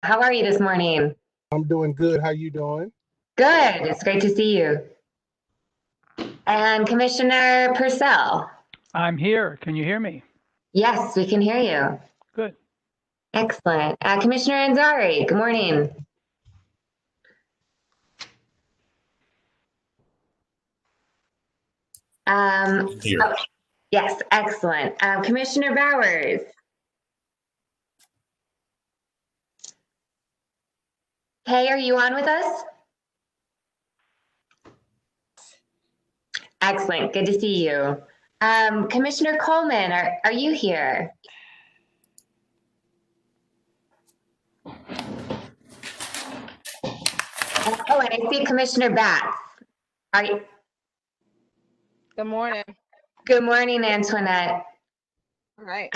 How are you this morning? I'm doing good. How you doing? Good. It's great to see you. And Commissioner Purcell. I'm here. Can you hear me? Yes, we can hear you. Good. Excellent. Commissioner Anzari, good morning. Here. Oh, yes, excellent. Commissioner Bowers. Kay, are you on with us? Excellent. Good to see you. Commissioner Coleman, are you here? Oh, and I see Commissioner Batts. Are you? Good morning. Good morning, Antoinette. All right.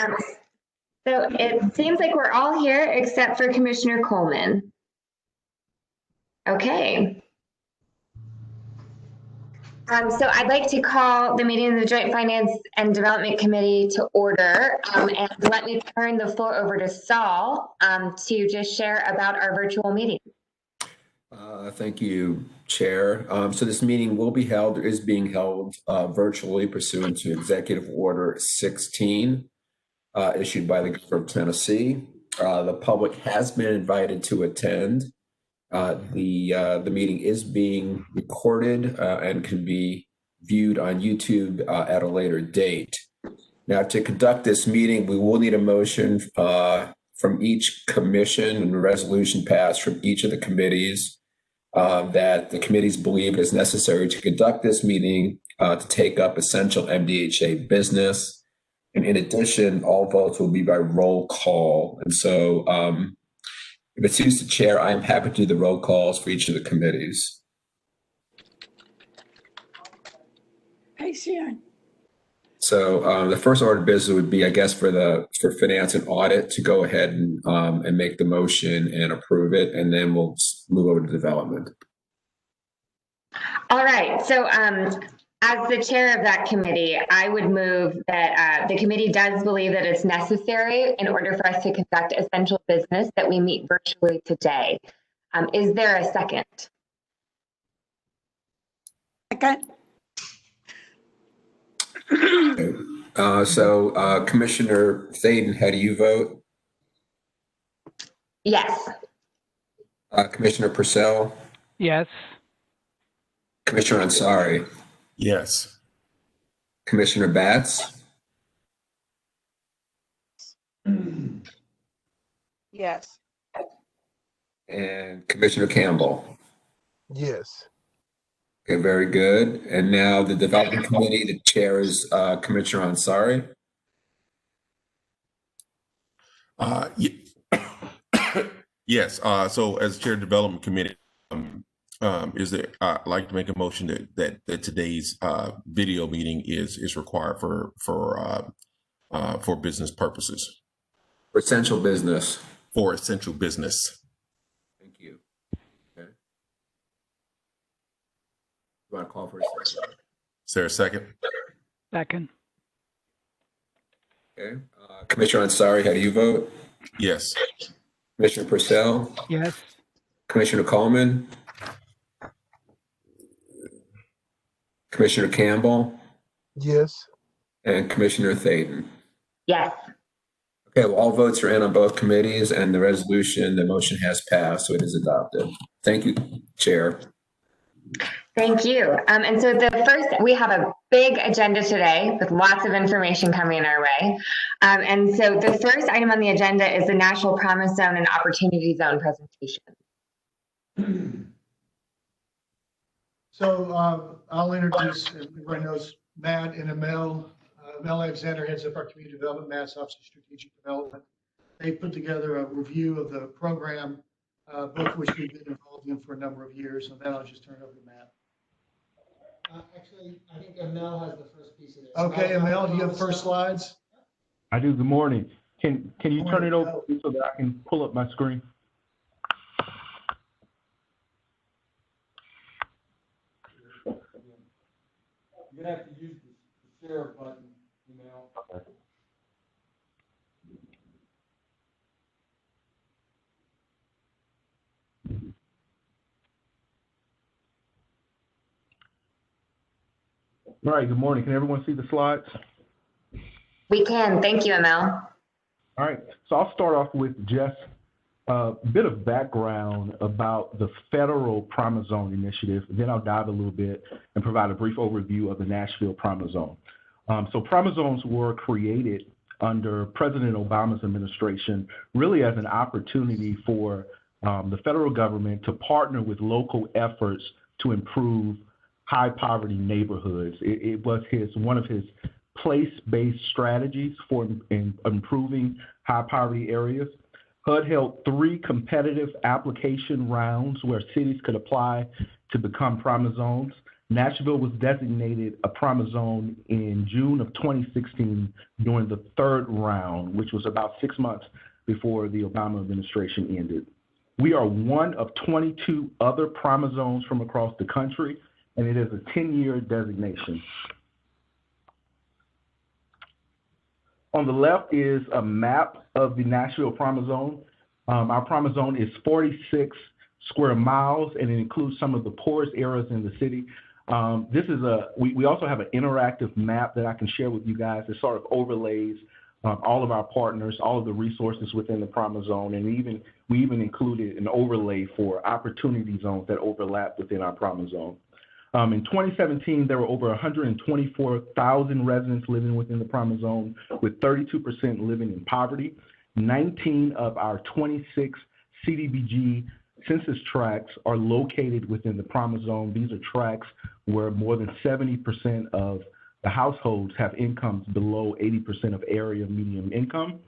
So it seems like we're all here except for Commissioner Coleman. Okay. So I'd like to call the meeting of the Joint Finance and Development Committee to order, and let me turn the floor over to Saul to just share about our virtual meeting. Thank you, Chair. So this meeting will be held, or is being held virtually pursuant to Executive Order 16, issued by the Governor of Tennessee. The public has been invited to attend. The meeting is being recorded and can be viewed on YouTube at a later date. Now, to conduct this meeting, we will need a motion from each commission and a resolution passed from each of the committees that the committees believe it is necessary to conduct this meeting to take up essential MDHA business. And in addition, all votes will be by roll call. And so if it suits the chair, I am happy to do the roll calls for each of the committees. Hey, Sharon. So the first order of business would be, I guess, for finance and audit to go ahead and make the motion and approve it, and then we'll move over to development. All right. So as the chair of that committee, I would move that the committee does believe that it's necessary in order for us to conduct essential business that we meet virtually today. Is there a second? Second. So Commissioner Thaden, how do you vote? Yes. Commissioner Purcell? Yes. Commissioner Ansari? Yes. Commissioner Batts? Yes. And Commissioner Campbell? Yes. Okay, very good. And now the Development Committee, the chair is Commissioner Ansari. Yes. So as chair of Development Committee, I'd like to make a motion that today's video meeting is required for business purposes. For essential business. For essential business. Thank you. Okay. You want to call for a second? Is there a second? Second. Okay. Commissioner Ansari, how do you vote? Yes. Commissioner Purcell? Yes. Commissioner Coleman? Commissioner Campbell? Yes. And Commissioner Thaden? Yes. Okay, well, all votes are in on both committees, and the motion has passed, so it is adopted. Thank you, Chair. Thank you. And so we have a big agenda today with lots of information coming our way. And so the first item on the agenda is the National Promise Zone and Opportunity Zone presentation. So I'll introduce, everybody knows Matt and Amel. Mel Alexander heads up our community development, Matt's Office of Strategic Development. They put together a review of the program, both of which we've been involved in for a number of years. And then I'll just turn it over to Matt. Actually, I think Amel has the first piece of this. Okay, Amel, do you have first slides? I do. Good morning. Can you turn it over so that I can pull up my screen? You're gonna have to use the share button, Amel. Okay. All right, good morning. Can everyone see the slides? We can. Thank you, Emil. All right, so I'll start off with just a bit of background about the federal Promise-Zone initiative. Then I'll dive a little bit and provide a brief overview of the Nashville Promise-Zone. So Promise-Zones were created under President Obama's administration really as an opportunity for the federal government to partner with local efforts to improve high poverty neighborhoods. It was one of his place-based strategies for improving high poverty areas. HUD held 3 competitive application rounds where cities could apply to become Promise Zones. Nashville was designated a Promise Zone in June of 2016 during the 3rd round, which was about 6 months before the Obama administration ended. We are one of 22 other Promise Zones from across the country, and it is a 10-year designation. On the left is a map of the Nashville Promise Zone. Our Promise Zone is 46 square miles, and it includes some of the poorest areas in the city. We also have an interactive map that I can share with you guys that sort of overlays all of our partners, all of the resources within the Promise Zone, and we even included an overlay for opportunity zones that overlap within our Promise Zone. In 2017, there were over 124,000 residents living within the Promise Zone, with 32% living in poverty. 19 of our 26 CDBG census tracts are located within the Promise Zone. These are tracts where more than 70% of the households have incomes below 80% of area median income.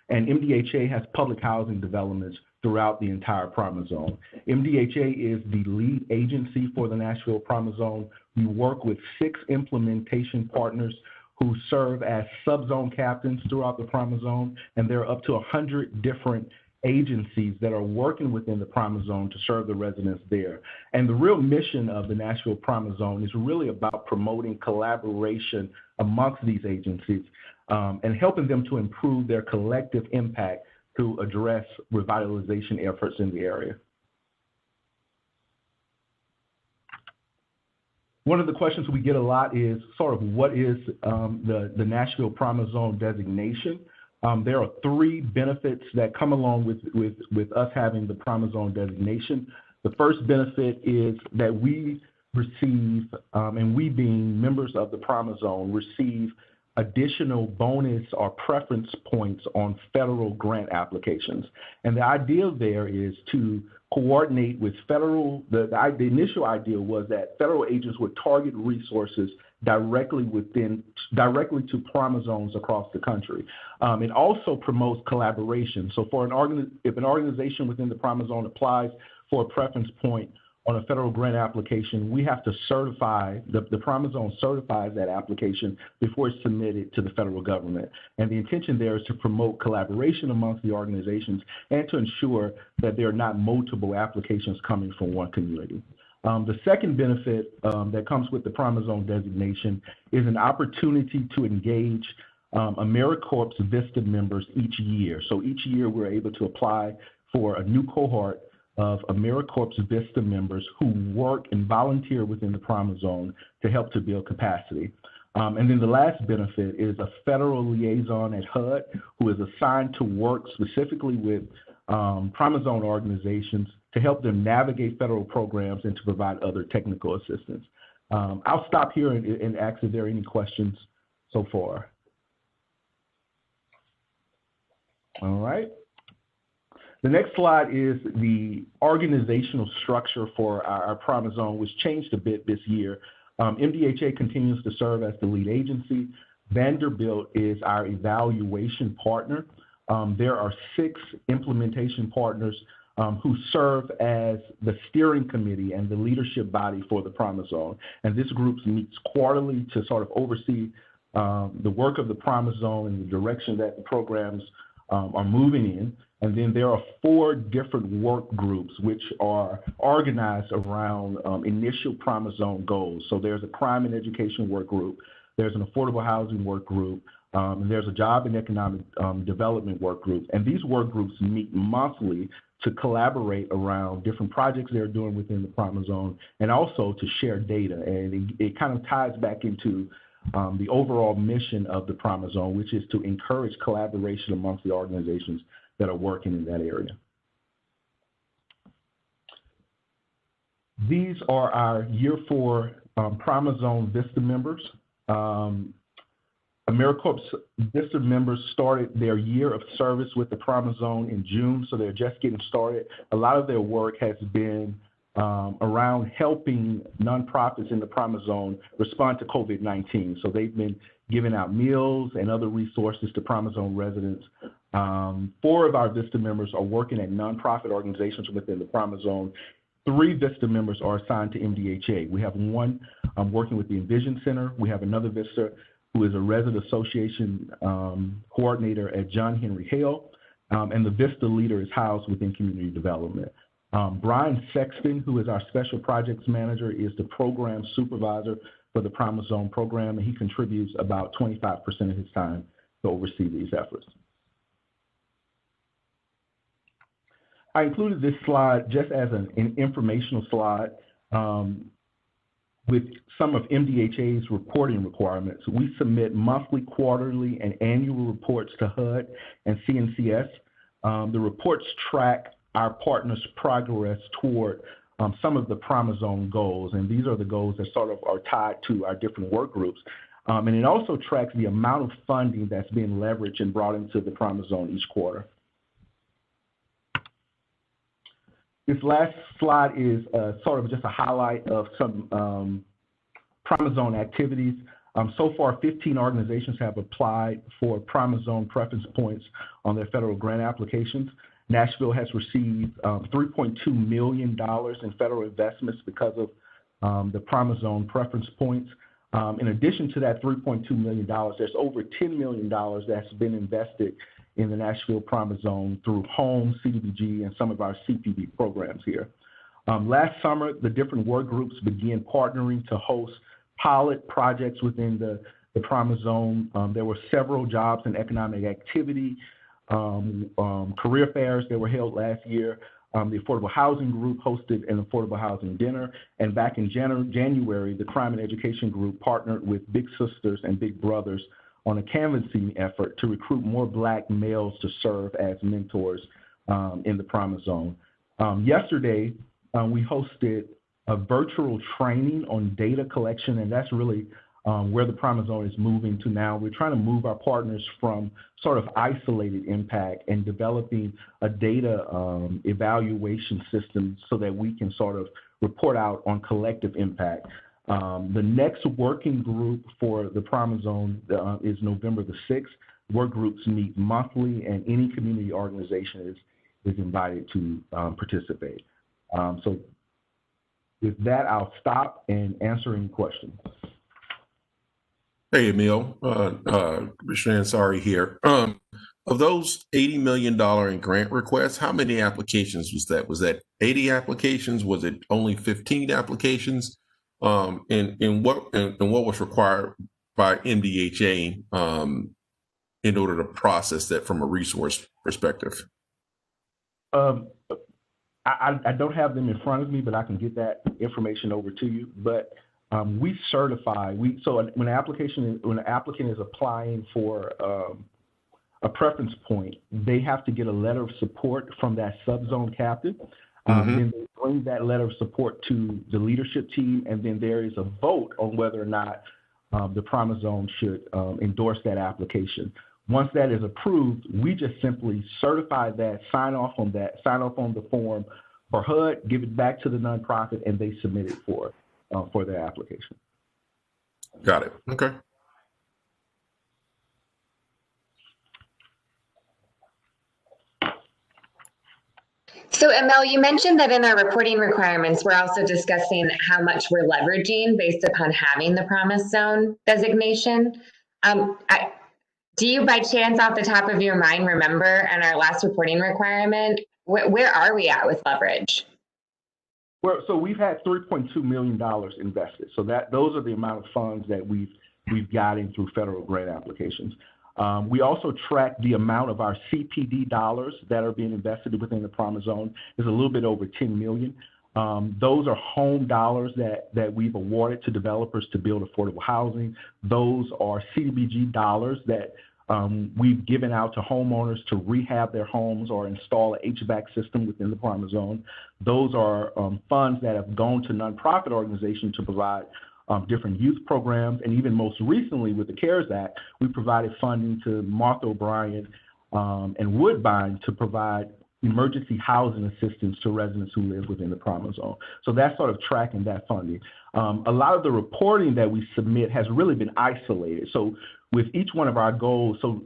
And MDHA has public housing developments throughout the entire Promise Zone. MDHA is the lead agency for the Nashville Promise Zone. We work with 6 implementation partners who serve as subzone captains throughout the Promise Zone, and there are up to 100 different agencies that are working within the Promise Zone to serve the residents there. And the real mission of the Nashville Promise Zone is really about promoting collaboration amongst these agencies and helping them to improve their collective impact to address revitalization efforts in the area. One of the questions we get a lot is sort of what is the Nashville Promise Zone designation? There are 3 benefits that come along with us having the Promise Zone designation. The first benefit is that we receive, and we being members of the Promise Zone, receive additional bonus or preference points on federal grant applications. And the idea there is to coordinate with federal, the initial idea was that federal agents would target resources directly to Promise Zones across the country. It also promotes collaboration. So if an organization within the Promise Zone applies for a preference point on a federal grant application, we have to certify, the Promise Zone certifies that application before it's submitted to the federal government. And the intention there is to promote collaboration amongst the organizations and to ensure that there are not multiple applications coming from one community. The second benefit that comes with the Promise Zone designation is an opportunity to engage AmeriCorps Vista members each year. So each year we're able to apply for a new cohort of AmeriCorps Vista members who work and volunteer within the Promise Zone to help to build capacity. And then the last benefit is a federal liaison at HUD who is assigned to work specifically with Promise Zone organizations to help them navigate federal programs and to provide other technical assistance. I'll stop here and ask if there are any questions so far. All right. The next slide is the organizational structure for our Promise Zone, which changed a bit this year. MDHA continues to serve as the lead agency. Vanderbilt is our evaluation partner. There are 6 implementation partners who serve as the steering committee and the leadership body for the Promise Zone. And this group meets quarterly to sort of oversee the work of the Promise Zone and the direction that the programs are moving in. And then there are 4 different work groups which are organized around initial Promise Zone goals. So there's a crime and education work group, there's an affordable housing work group, and there's a job and economic development work group. And these work groups meet monthly to collaborate around different projects they're doing within the Promise Zone, and also to share data. And it kind of ties back into the overall mission of the Promise Zone, which is to encourage collaboration amongst the organizations that are working in that area. These are our Year 4 Promise Zone Vista members. AmeriCorp's Vista members started their year of service with the Promise Zone in June, so they're just getting started. A lot of their work has been around helping nonprofits in the Promise Zone respond to COVID-19. So they've been giving out meals and other resources to Promise Zone residents. 4 of our Vista members are working at nonprofit organizations within the Promise Zone. 3 Vista members are assigned to MDHA. We have one working with the Envision Center. We have another Vista who is a resident association coordinator at John Henry Hale, and the Vista leader is housed within community development. Brian Sexton, who is our special projects manager, is the program supervisor for the Promise Zone program, and he contributes about 25% of his time to oversee these efforts. I included this slide just as an informational slide with some of MDHA's reporting requirements. We submit monthly, quarterly, and annual reports to HUD and CNCS. The reports track our partners' progress toward some of the Promise Zone goals, and these are the goals that sort of are tied to our different work groups. And it also tracks the amount of funding that's being leveraged and brought into the Promise Zone each quarter. This last slide is sort of just a highlight of some Promise Zone activities. So far, 15 organizations have applied for Promise Zone preference points on their federal grant applications. Nashville has received $3.2 million in federal investments because of the Promise Zone preference points. In addition to that $3.2 million, there's over $10 million that's been invested in the Nashville Promise Zone through HOME, CDBG, and some of our CPB programs here. Last summer, the different work groups began partnering to host pilot projects within the Promise Zone. There were several jobs and economic activity, career fairs that were held last year. The Affordable Housing Group hosted an affordable housing dinner. And back in January, the Crime and Education Group partnered with Big Sisters and Big Brothers on a canvassing effort to recruit more Black males to serve as mentors in the Promise Zone. Yesterday, we hosted a virtual training on data collection, and that's really where the Promise Zone is moving to now. We're trying to move our partners from sort of isolated impact and developing a data evaluation system so that we can sort of report out on collective impact. The next working group for the Promise Zone is November the 6th. Work groups meet monthly, and any community organization is invited to participate. So with that, I'll stop and answer any questions. Hey, Emil, Mr. Ansari here. Of those $80 million in grant requests, how many applications was that? Was that 80 applications? Was it only 15 applications? And what was required by MDHA in order to process that from a resource perspective? I don't have them in front of me, but I can get that information over to you. But we certify. So when an applicant is applying for a preference point, they have to get a letter of support from that subzone captain. Then they bring that letter of support to the leadership team, and then there is a vote on whether or not the Promise Zone should endorse that application. Once that is approved, we just simply certify that, sign off on the form for HUD, give it back to the nonprofit, and they submit it for their application. Got it. Okay. So Emil, you mentioned that in our reporting requirements, we're also discussing how much we're leveraging based upon having the Promise Zone designation. Do you by chance off the top of your mind remember in our last reporting requirement, where are we at with leverage? Well, so we've had $3.2 million invested. So those are the amount of funds that we've gotten through federal grant applications. We also track the amount of our CPD dollars that are being invested within the Promise Zone. There's a little bit over 10 million. Those are home dollars that we've awarded to developers to build affordable housing. Those are CDBG dollars that we've given out to homeowners to rehab their homes or install an HVAC system within the Promise Zone. Those are funds that have gone to nonprofit organizations to provide different youth programs. And even most recently with the CARES Act, we provided funding to Martha O'Brien and Woodbine to provide emergency housing assistance to residents who live within the Promise Zone. So that's sort of tracking that funding. A lot of the reporting that we submit has really been isolated. So with each one of our goals, so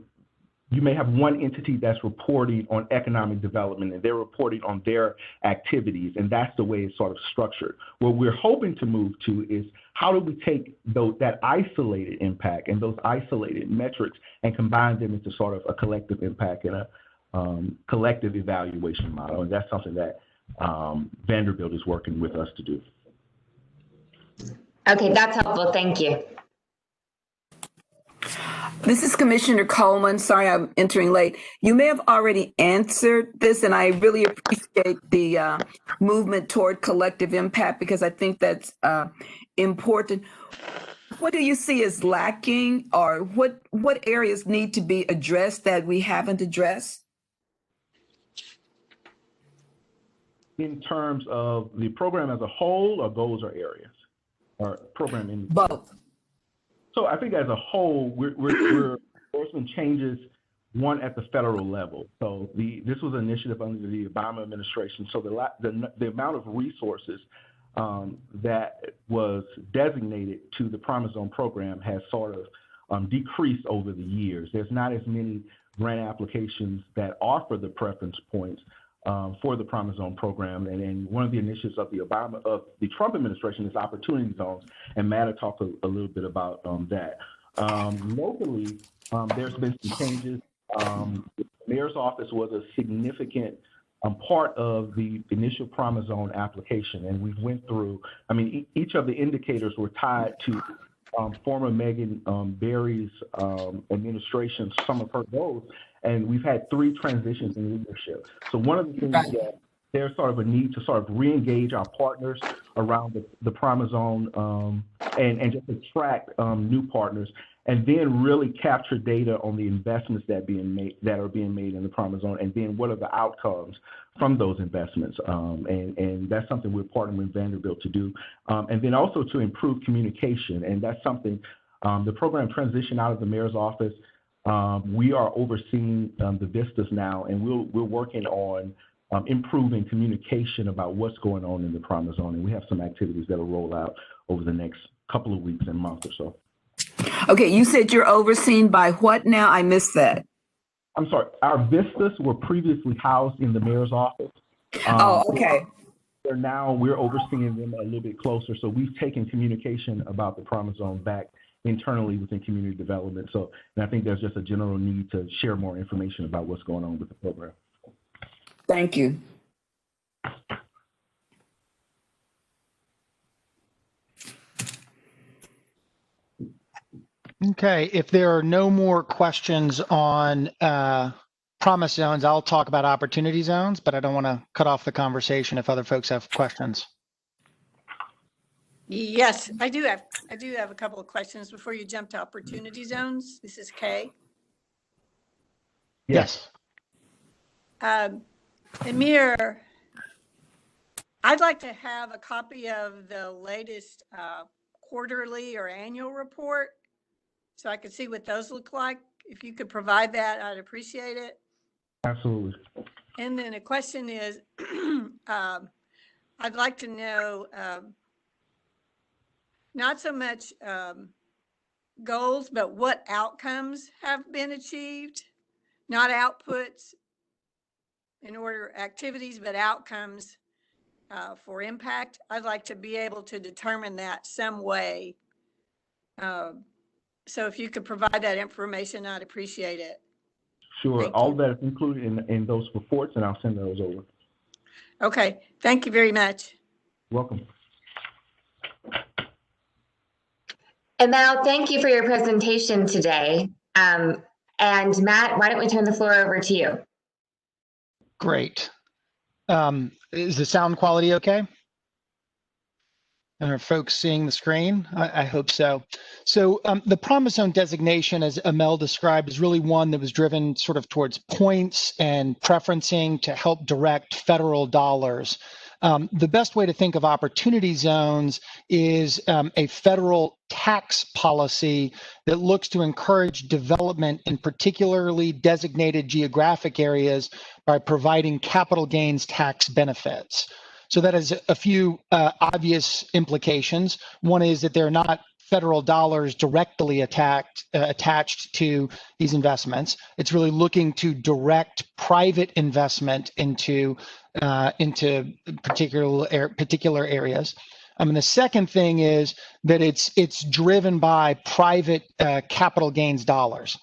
you may have one entity that's reporting on economic development and they're reporting on their activities, and that's the way it's sort of structured. What we're hoping to move to is how do we take that isolated impact and those isolated metrics and combine them into sort of a collective impact and a collective evaluation model, and that's something that Vanderbilt is working with us to do. Okay, that's helpful. Thank you. This is Commissioner Coleman. Sorry, I'm entering late. You may have already answered this, and I really appreciate the movement toward collective impact because I think that's important. What do you see as lacking, or what areas need to be addressed that we haven't addressed? In terms of the program as a whole, or goals or areas, or program in both? So I think as a whole, we're some changes, one at the federal level. So this was an initiative under the Obama administration. So the amount of resources that was designated to the Promise Zone program has sort of decreased over the years. There's not as many grant applications that offer the preference points for the Promise Zone program, and one of the initiatives of the Trump administration is opportunity zones, and Matt will talk a little bit about that. Locally, there's been some changes. The mayor's office was a significant part of the initial Promise Zone application, and we went through. I mean, each of the indicators were tied to former Megan Barry's administration, some of her goals. And we've had 3 transitions in leadership. So one of the things that there's sort of a need to sort of re-engage our partners around the Promise Zone and just attract new partners, and then really capture data on the investments that are being made in the Promise Zone, and then what are the outcomes from those investments. And that's something we're partnering with Vanderbilt to do. And then also to improve communication, and that's something the program transitioned out of the mayor's office. We are overseeing the vistas now, and we're working on improving communication about what's going on in the Promise Zone, and we have some activities that will roll out over the next couple of weeks and month or so. Okay, you said you're overseen by what now? I missed that. I'm sorry, our vistas were previously housed in the mayor's office. Okay. We're overseeing them a little bit closer, so we've taken communication about the Promise Zone back internally within community development. So, and I think there's just a general need to share more information about what's going on with the program. Thank you. Okay, if there are no more questions on Promise Zones, I'll talk about Opportunity Zones, but I don't want to cut off the conversation if other folks have questions. Yes, I do have a couple of questions before you jump to Opportunity Zones. This is Kay. Yes. Amir, I'd like to have a copy of the latest quarterly or annual report so I could see what those look like. If you could provide that, I'd appreciate it. Absolutely. And then a question is, I'd like to know not so much goals, but what outcomes have been achieved, not outputs in order activities, but outcomes for impact. I'd like to be able to determine that some way. So if you could provide that information, I'd appreciate it. Sure. All that is included in those reports, and I'll send those over. Okay. Thank you very much. Welcome. And Mal, thank you for your presentation today. And Matt, why don't we turn the floor over to you? Great. Is the sound quality okay? And are folks seeing the screen? I hope so. So the promise zone designation, as Amel described, is really one that was driven sort of towards points and preferencing to help direct federal dollars. The best way to think of opportunity zones is a federal tax policy that looks to encourage development in particularly designated geographic areas by providing capital gains tax benefits. So that has a few obvious implications. One is that they're not federal dollars directly attached to these investments. It's really looking to direct private investment into particular areas. And the second thing is that it's driven by private capital gains dollars.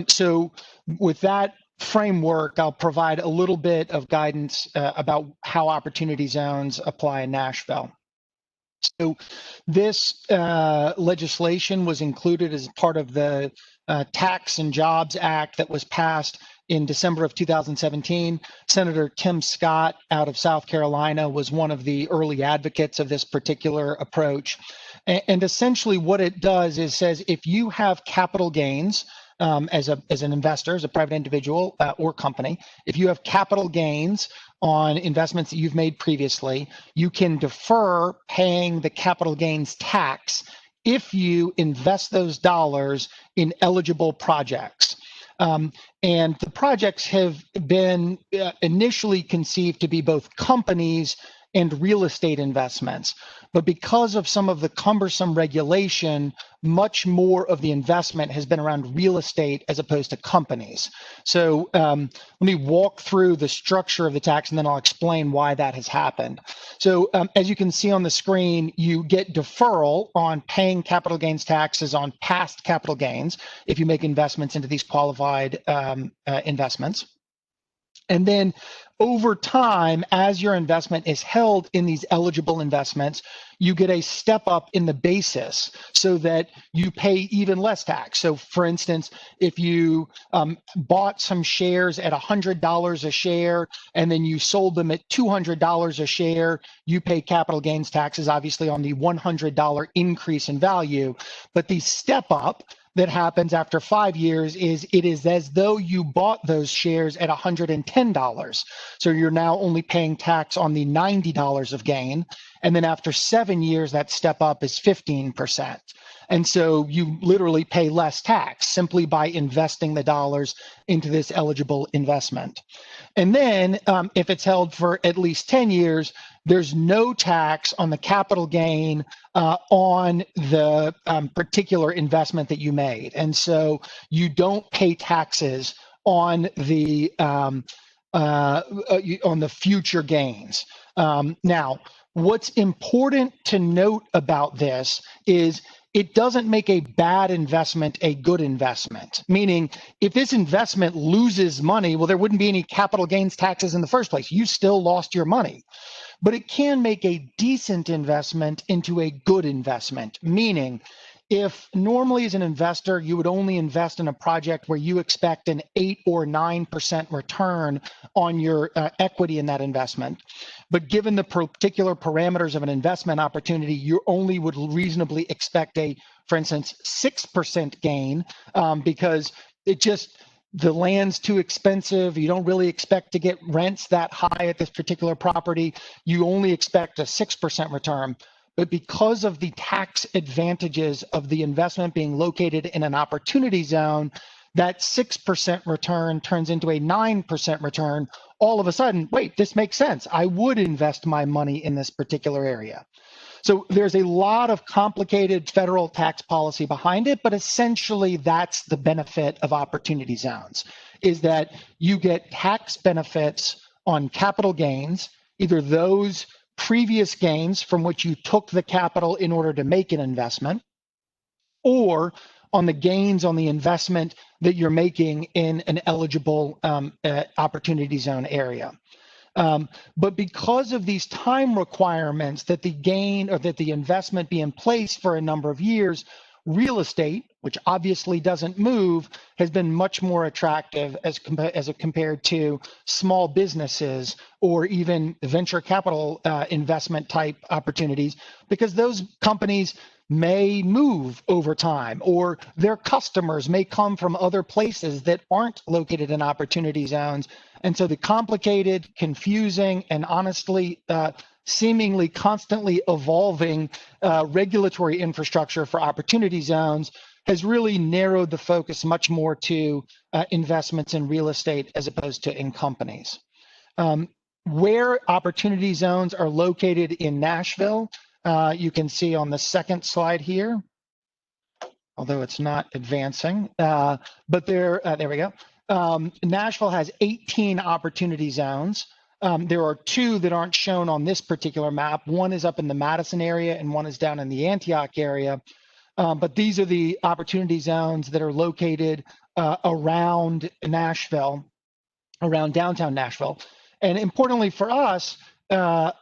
So with that framework, I'll provide a little bit of guidance about how opportunity zones apply in Nashville. So this legislation was included as part of the Tax and Jobs Act that was passed in December of 2017. Senator Tim Scott out of South Carolina was one of the early advocates of this particular approach. And essentially what it does is says if you have capital gains, as an investor, as a private individual or company, if you have capital gains on investments that you've made previously, you can defer paying the capital gains tax if you invest those dollars in eligible projects. And the projects have been initially conceived to be both companies and real estate investments. But because of some of the cumbersome regulation, much more of the investment has been around real estate as opposed to companies. So let me walk through the structure of the tax and then I'll explain why that has happened. So as you can see on the screen, you get deferral on paying capital gains taxes on past capital gains if you make investments into these qualified investments. And then over time, as your investment is held in these eligible investments, you get a step up in the basis so that you pay even less tax. So for instance, if you bought some shares at $100 a share and then you sold them at $200 a share, you pay capital gains taxes, obviously on the $100 increase in value. But the step up that happens after 5 years is it is as though you bought those shares at $110. So you're now only paying tax on the $90 of gain. And then after 7 years, that step up is 15%. And so you literally pay less tax simply by investing the dollars into this eligible investment. And then if it's held for at least 10 years, there's no tax on the capital gain on the particular investment that you made. And so you don't pay taxes on the future gains. Now, what's important to note about this is it doesn't make a bad investment a good investment. Meaning, if this investment loses money, well, there wouldn't be any capital gains taxes in the first place. You still lost your money. But it can make a decent investment into a good investment, meaning if normally as an investor, you would only invest in a project where you expect an 8 or 9% return on your equity in that investment. But given the particular parameters of an investment opportunity, you only would reasonably expect a, for instance, 6% gain because the land's too expensive. You don't really expect to get rents that high at this particular property. You only expect a 6% return. But because of the tax advantages of the investment being located in an opportunity zone, that 6% return turns into a 9% return. All of a sudden, wait, this makes sense. I would invest my money in this particular area. So there's a lot of complicated federal tax policy behind it, but essentially that's the benefit of opportunity zones, is that you get tax benefits on capital gains, either those previous gains from which you took the capital in order to make an investment, or on the gains on the investment that you're making in an eligible opportunity zone area. But because of these time requirements that the gain or that the investment be in place for a number of years, real estate, which obviously doesn't move, has been much more attractive as compared to small businesses or even venture capital investment type opportunities, because those companies may move over time, or their customers may come from other places that aren't located in opportunity zones. And so the complicated, confusing, and honestly, seemingly constantly evolving regulatory infrastructure for opportunity zones has really narrowed the focus much more to investments in real estate as opposed to in companies. Where opportunity zones are located in Nashville, you can see on the second slide here, although it's not advancing, but there we go. Nashville has 18 opportunity zones. There are 2 that aren't shown on this particular map. One is up in the Madison area and one is down in the Antioch area. But these are the opportunity zones that are located around Nashville, around downtown Nashville. And importantly for us, 5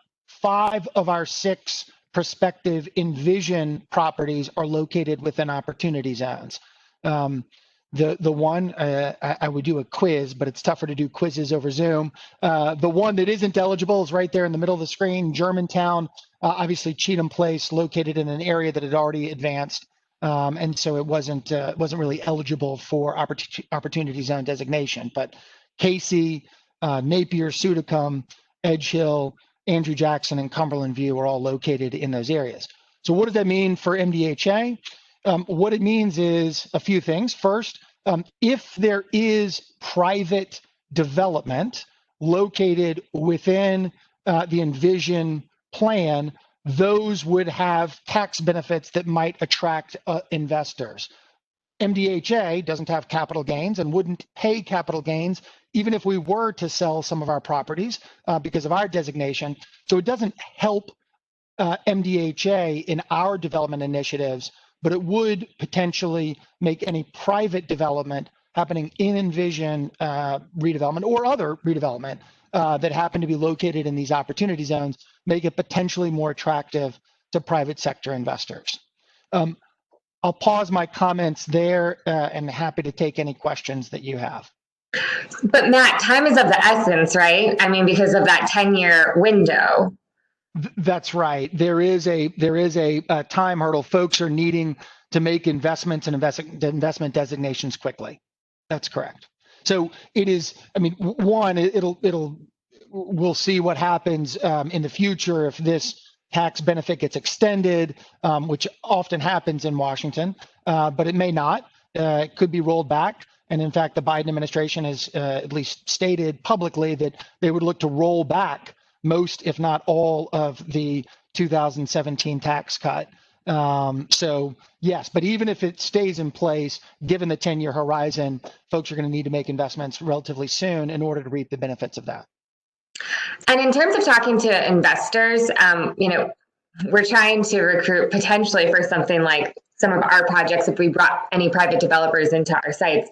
of our 6 prospective Envision properties are located within opportunity zones. The one, I would do a quiz, but it's tougher to do quizzes over Zoom. The one that isn't eligible is right there in the middle of the screen, Germantown, obviously Cheatham Place, located in an area that had already advanced. And so it wasn't really eligible for opportunity zone designation. But Casey, Napier, Sudicum, Edge Hill, Andrew Jackson, and Cumberland View are all located in those areas. So what does that mean for MDHA? What it means is a few things. First, if there is private development located within the Envision plan, those would have tax benefits that might attract investors. MDHA doesn't have capital gains and wouldn't pay capital gains even if we were to sell some of our properties because of our designation. So it doesn't help MDHA in our development initiatives, but it would potentially make any private development happening in Envision redevelopment or other redevelopment that happen to be located in these opportunity zones, make it potentially more attractive to private sector investors. I'll pause my comments there and happy to take any questions that you have. But Matt, time is of the essence, right? I mean, because of that 10-year window. That's right. There is a time hurdle. Folks are needing to make investments and investment designations quickly. That's correct. So it is. I mean, one, we'll see what happens in the future if this tax benefit gets extended, which often happens in Washington, but it may not. It could be rolled back. And in fact, the Biden administration has at least stated publicly that they would look to roll back most, if not all, of the 2017 tax cut. So yes, but even if it stays in place, given the 10-year horizon, folks are going to need to make investments relatively soon in order to reap the benefits of that. And in terms of talking to investors, we're trying to recruit potentially for something like some of our projects if we brought any private developers into our sites.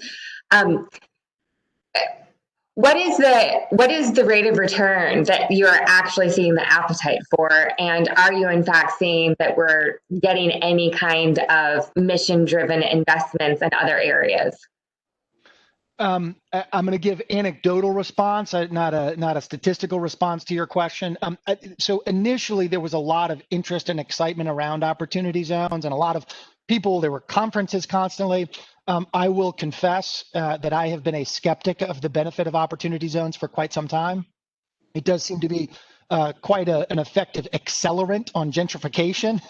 What is the rate of return that you are actually seeing the appetite for? And are you in fact seeing that we're getting any kind of mission-driven investments in other areas? I'm going to give anecdotal response, not a statistical response to your question. So initially there was a lot of interest and excitement around opportunity zones and a lot of people, there were conferences constantly. I will confess that I have been a skeptic of the benefit of opportunity zones for quite some time. It does seem to be quite an effective accelerant on gentrification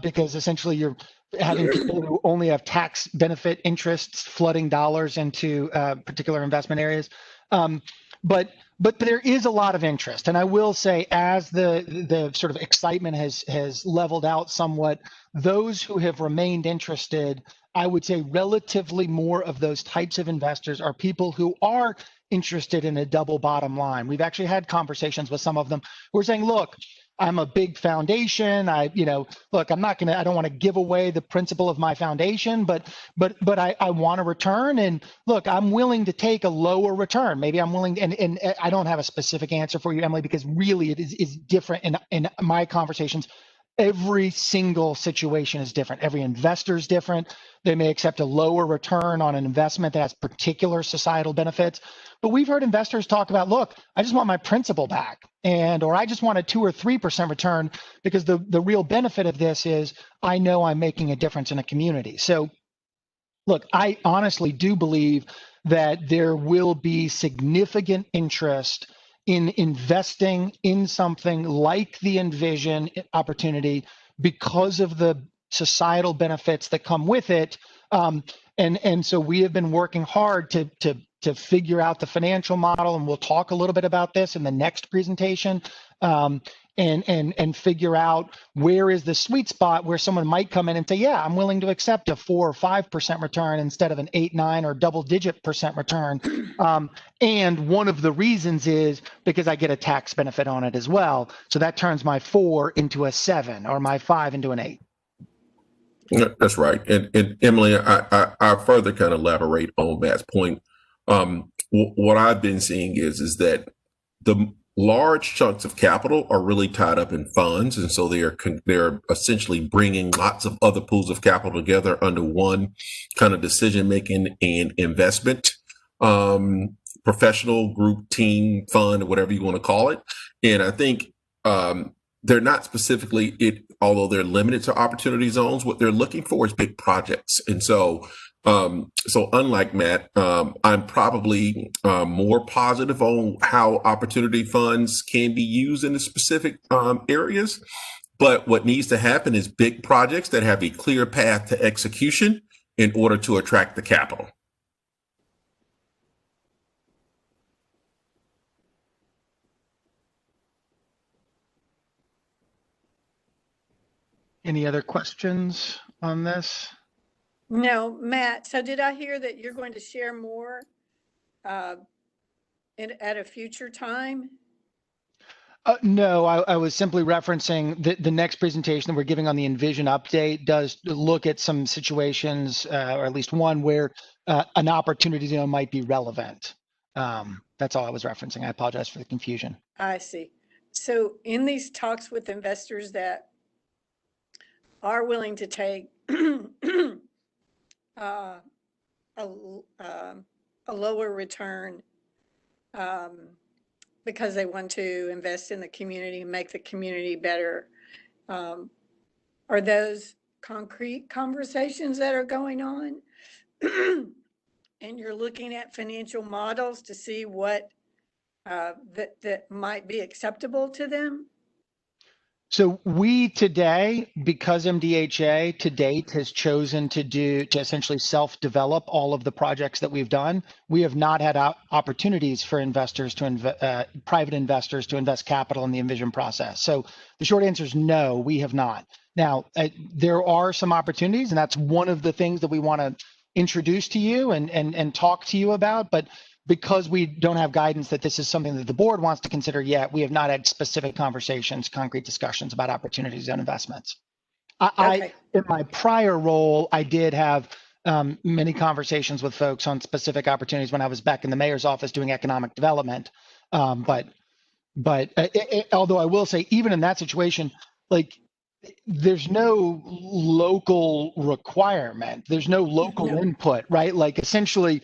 because essentially you're having people who only have tax benefit interests flooding dollars into particular investment areas. But there is a lot of interest. And I will say, as the sort of excitement has leveled out somewhat, those who have remained interested, I would say relatively more of those types of investors are people who are interested in a double bottom line. We've actually had conversations with some of them who are saying, look, I'm a big foundation. I don't want to give away the principle of my foundation, but I want a return. And look, I'm willing to take a lower return. Maybe I'm willing, and I don't have a specific answer for you, Emily, because really it is different in my conversations. every single situation is different. Every investor is different. They may accept a lower return on an investment that has particular societal benefits. But we've heard investors talk about, look, I just want my principal back, or I just want a 2 or 3% return because the real benefit of this is I know I'm making a difference in a community. So look, I honestly do believe that there will be significant interest in investing in something like the Envision opportunity because of the societal benefits that come with it. And so we have been working hard to figure out the financial model, and we'll talk a little bit about this in the next presentation. And figure out where is the sweet spot where someone might come in and say, yeah, I'm willing to accept a 4 or 5% return instead of an 8, 9 or double-digit percent return. And one of the reasons is because I get a tax benefit on it as well. So that turns my 4 into a 7 or my 5 into an 8. Yeah, that's right. And Emily, I further kind of elaborate on Matt's point. What I've been seeing is that the large chunks of capital are really tied up in funds, and so they're essentially bringing lots of other pools of capital together under one kind of decision making and investment professional group, team, fund, or whatever you want to call it. And I think they're not specifically it, although they're limited to opportunity zones. What they're looking for is big projects, and so unlike Matt, I'm probably more positive on how opportunity funds can be used in the specific areas. But what needs to happen is big projects that have a clear path to execution in order to attract the capital. Any other questions on this? No, Matt, so did I hear that you're going to share more at a future time? No, I was simply referencing the next presentation that we're giving on the Envision update does look at some situations, or at least one where an opportunity zone might be relevant. That's all I was referencing. I apologize for the confusion. I see. So in these talks with investors that are willing to take a lower return because they want to invest in the community and make the community better. Are those concrete conversations that are going on? And you're looking at financial models to see what that might be acceptable to them? So we today, because MDHA to date has chosen to essentially self-develop all of the projects that we've done, we have not had opportunities for investors to private investors to invest capital in the Envision process. So the short answer is no, we have not. Now, there are some opportunities, and that's one of the things that we want to introduce to you and talk to you about. But because we don't have guidance that this is something that the board wants to consider yet, we have not had specific conversations, concrete discussions about opportunities and investments. Okay. In my prior role, I did have many conversations with folks on specific opportunities when I was back in the mayor's office doing economic development. But although I will say, even in that situation, like there's no local requirement, there's no local input, right? Like essentially,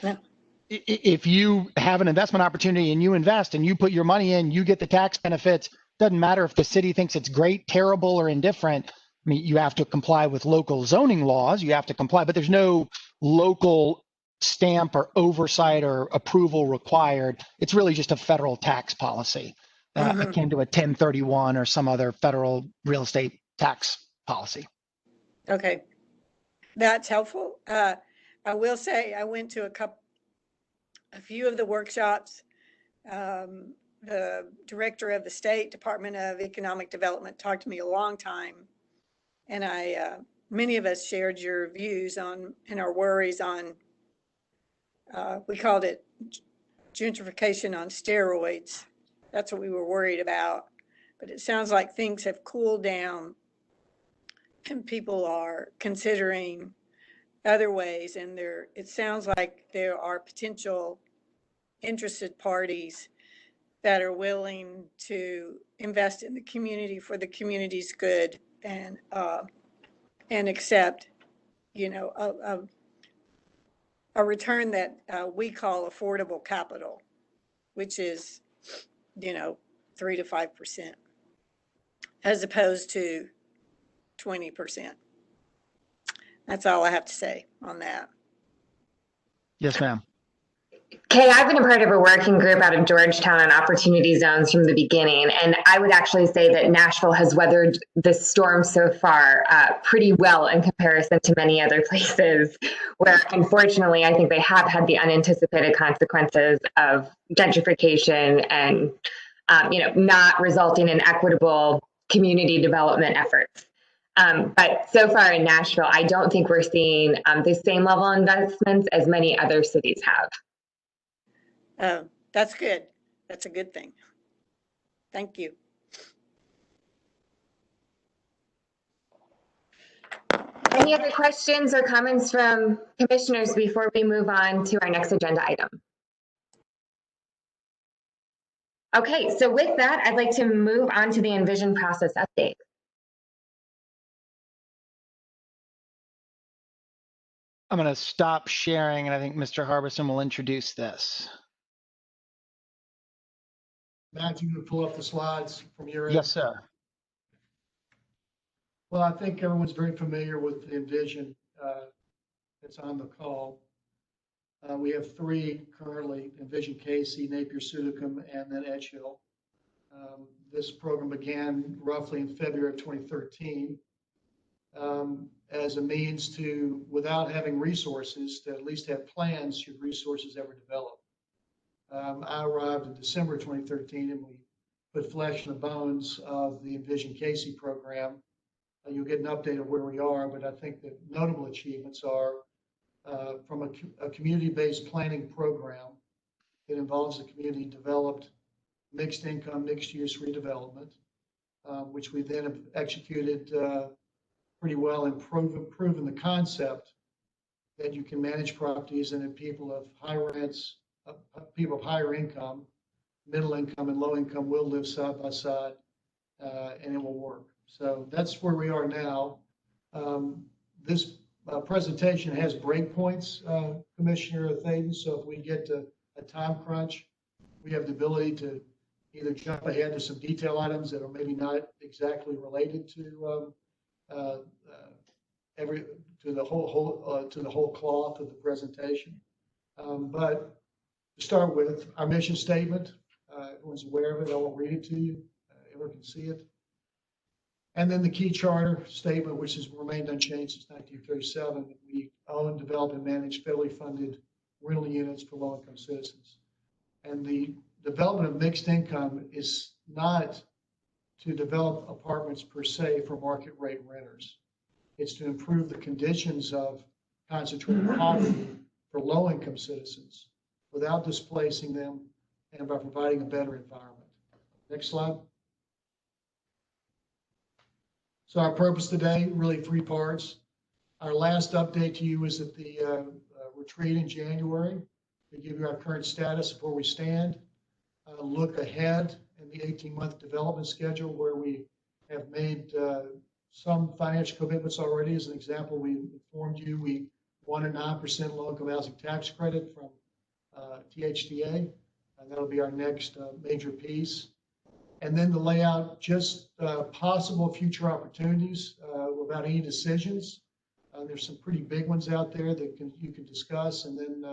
if you have an investment opportunity and you invest and you put your money in, you get the tax benefits. Doesn't matter if the city thinks it's great, terrible, or indifferent. I mean, you have to comply with local zoning laws. You have to comply, but there's no local stamp or oversight or approval required. It's really just a federal tax policy, akin to a 1031 or some other federal real estate tax policy. Okay, that's helpful. I will say I went to a few of the workshops. The director of the State Department of Economic Development talked to me a long time, and many of us shared your views on and our worries on. We called it gentrification on steroids. That's what we were worried about. But it sounds like things have cooled down, and people are considering other ways, and it sounds like there are potential interested parties that are willing to invest in the community for the community's good. and accept, a return that we call affordable capital, which is, 3 to 5%, as opposed to 20%. That's all I have to say on that. Yes, ma'am. Kay, I've been a part of a working group out of Georgetown on opportunity zones from the beginning, and I would actually say that Nashville has weathered this storm so far pretty well in comparison to many other places where, unfortunately, I think they have had the unanticipated consequences of gentrification and, not resulting in equitable community development efforts. But so far in Nashville, I don't think we're seeing the same level of investments as many other cities have. That's good. That's a good thing. Thank you. Any other questions or comments from commissioners before we move on to our next agenda item? Okay, so with that, I'd like to move on to the Envision process update. I'm going to stop sharing, and I think Mr. Harbison will introduce this. Matt, you can pull up the slides from your end. Yes, sir. Well, I think everyone's very familiar with the Envision that's on the call. We have 3 currently: Envision Casey, Napier Sudicum, and then Edgehill. This program began roughly in February of 2013 as a means to, without having resources, to at least have plans should resources ever develop. I arrived in December 2013, and we put flesh in the bones of the Envision Casey program. You'll get an update of where we are, but I think the notable achievements are from a community-based planning program that involves the community-developed mixed income, mixed-use redevelopment, which we then have executed pretty well and proven the concept that you can manage properties and that people of high rents, people of higher income, middle income, and low income will live side by side, and it will work. So that's where we are now. This presentation has breakpoints, Commissioner Thaden, so if we get to a time crunch, we have the ability to either jump ahead to some detail items that are maybe not exactly related to the whole cloth of the presentation. But to start with, our mission statement, everyone's aware of it. I won't read it to you. Everyone can see it. And then the key charter statement, which has remained unchanged since 1937. We own, develop, and manage federally funded rental units for low-income citizens. And the development of mixed income is not to develop apartments per se for market rate renters. It's to improve the conditions of concentrated poverty for low-income citizens without displacing them and by providing a better environment. Next slide. So our purpose today, really 3 parts. Our last update to you was at the retreat in January to give you our current status of where we stand. Look ahead in the 18-month development schedule where we have made some financial commitments already. As an example, we informed you we won a 9% low-income housing tax credit from THTA, and that'll be our next major piece. And then to lay out just possible future opportunities without any decisions. There's some pretty big ones out there that you can discuss, and then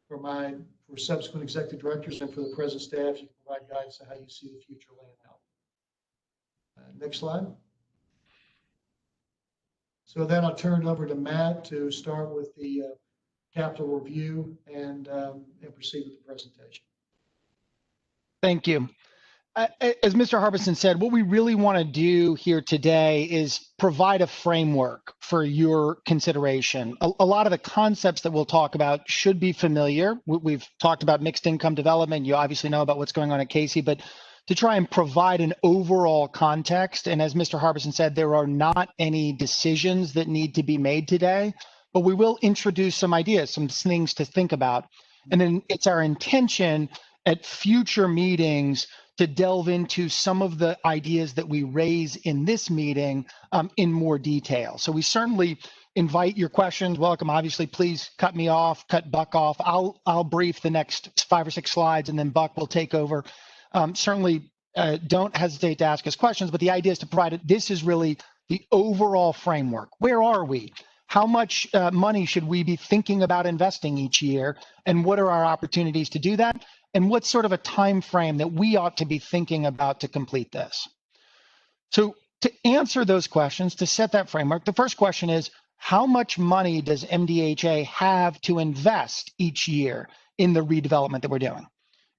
for subsequent executive directors and for the present staff, you can provide guidance on how you see the future laying out. Next slide. So then I'll turn it over to Matt to start with the capital review and proceed with the presentation. Thank you. As Mr. Harbison said, what we really want to do here today is provide a framework for your consideration. A lot of the concepts that we'll talk about should be familiar. We've talked about mixed income development. You obviously know about what's going on at Casey, but to try and provide an overall context, and as Mr. Harbison said, there are not any decisions that need to be made today, but we will introduce some ideas, some things to think about. And then it's our intention at future meetings to delve into some of the ideas that we raise in this meeting in more detail. So we certainly invite your questions. Welcome. Obviously, please cut me off, cut Buck off. I'll brief the next 5 or 6 slides, and then Buck will take over. Certainly, don't hesitate to ask us questions, but the idea is to provide it. This is really the overall framework. Where are we? How much money should we be thinking about investing each year? And what are our opportunities to do that? And what's sort of a time frame that we ought to be thinking about to complete this? So to answer those questions, to set that framework, the first question is, how much money does MDHA have to invest each year in the redevelopment that we're doing?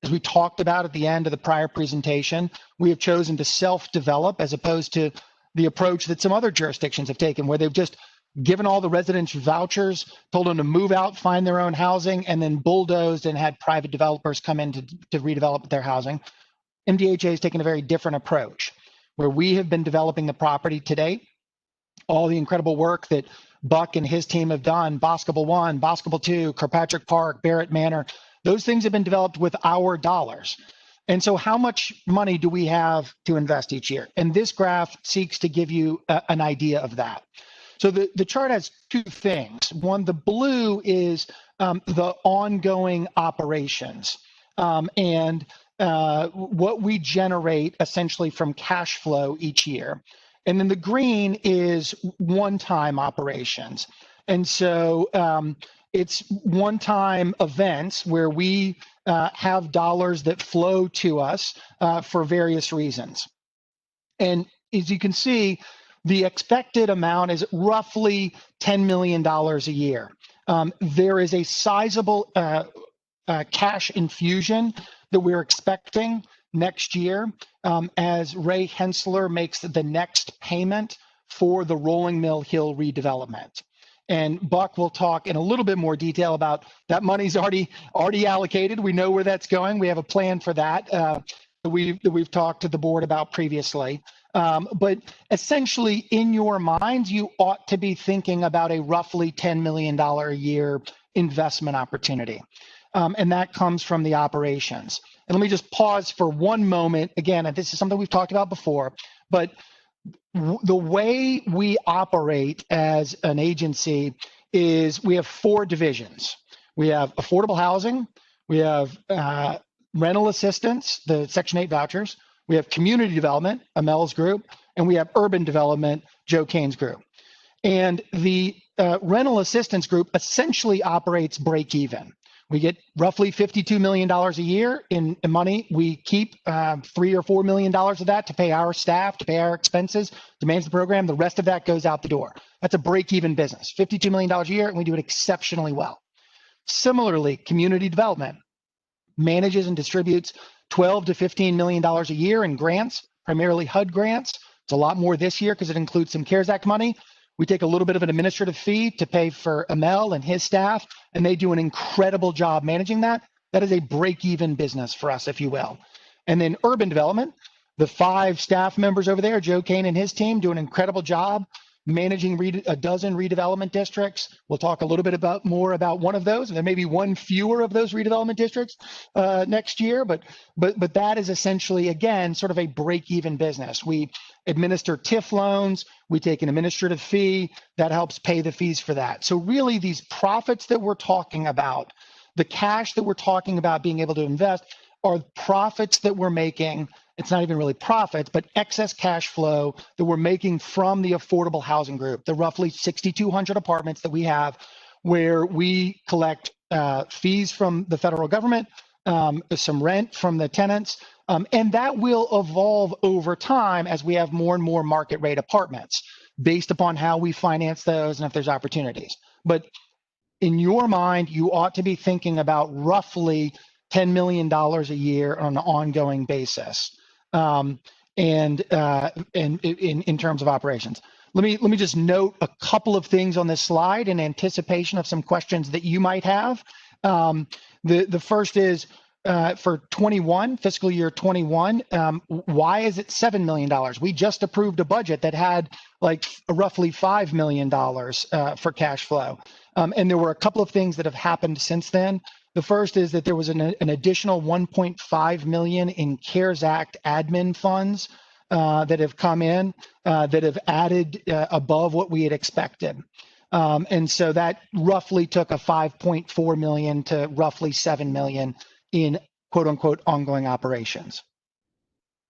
As we talked about at the end of the prior presentation, we have chosen to self-develop as opposed to the approach that some other jurisdictions have taken, where they've just given all the residents vouchers, told them to move out, find their own housing, and then bulldozed and had private developers come in to redevelop their housing. MDHA has taken a very different approach, where we have been developing the property to date. All the incredible work that Buck and his team have done, Boscobel 1, Boscobel 2, Kirkpatrick Park, Barrett Manor, those things have been developed with our dollars. And so how much money do we have to invest each year? And this graph seeks to give you an idea of that. So the chart has 2 things. One, the blue is the ongoing operations and what we generate essentially from cash flow each year. And then the green is one-time operations. And so it's one-time events where we have dollars that flow to us for various reasons. And as you can see, the expected amount is roughly $10 million a year. There is a sizable cash infusion that we're expecting next year as Ray Hensler makes the next payment for the Rolling Mill Hill redevelopment. And Buck will talk in a little bit more detail about that. Money's already allocated. We know where that's going. We have a plan for that that we've talked to the board about previously. But essentially, in your minds, you ought to be thinking about a roughly $10 million a year investment opportunity. And that comes from the operations. And let me just pause for one moment. Again, this is something we've talked about before, but the way we operate as an agency is we have 4 divisions. We have affordable housing, we have rental assistance, the Section 8 vouchers, we have community development, Amel's group, and we have urban development, Joe Kane's group. And the rental assistance group essentially operates break even. We get roughly $52 million a year in money. We keep $3 or $4 million of that to pay our staff, to pay our expenses, to manage the program. The rest of that goes out the door. That's a break-even business, $52 million a year, and we do it exceptionally well. Similarly, community development manages and distributes $12 to $15 million a year in grants, primarily HUD grants. It's a lot more this year because it includes some CARES Act money. We take a little bit of an administrative fee to pay for Amel and his staff, and they do an incredible job managing that. That is a break-even business for us, if you will. And then urban development, the 5 staff members over there, Joe Kane and his team, do an incredible job managing a dozen redevelopment districts. We'll talk a little bit more about one of those. There may be one fewer of those redevelopment districts next year, but that is essentially, again, sort of a break-even business. We administer TIF loans. We take an administrative fee that helps pay the fees for that. So really, these profits that we're talking about, the cash that we're talking about being able to invest, are profits that we're making. It's not even really profits, but excess cash flow that we're making from the affordable housing group, the roughly 6,200 apartments that we have, where we collect fees from the federal government, some rent from the tenants, and that will evolve over time as we have more and more market rate apartments based upon how we finance those and if there's opportunities. But in your mind, you ought to be thinking about roughly $10 million a year on an ongoing basis, and in terms of operations. Let me just note a couple of things on this slide in anticipation of some questions that you might have. The first is for 21, fiscal year 21, why is it $7 million? We just approved a budget that had like roughly $5 million for cash flow. And there were a couple of things that have happened since then. The first is that there was an additional 1.5 million in CARES Act admin funds that have come in that have added above what we had expected. And so that roughly took a 5.4 million to roughly 7 million in quote unquote ongoing operations.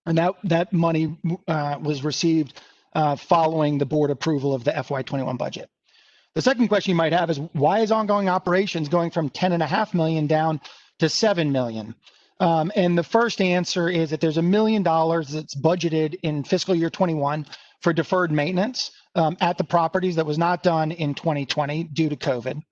And that money was received following the board approval of the FY21 budget. The second question you might have is, why is ongoing operations going from 10.5 million down to 7 million? And the first answer is that there's $1 million that's budgeted in fiscal year 21 for deferred maintenance at the properties that was not done in 2020 due to COVID.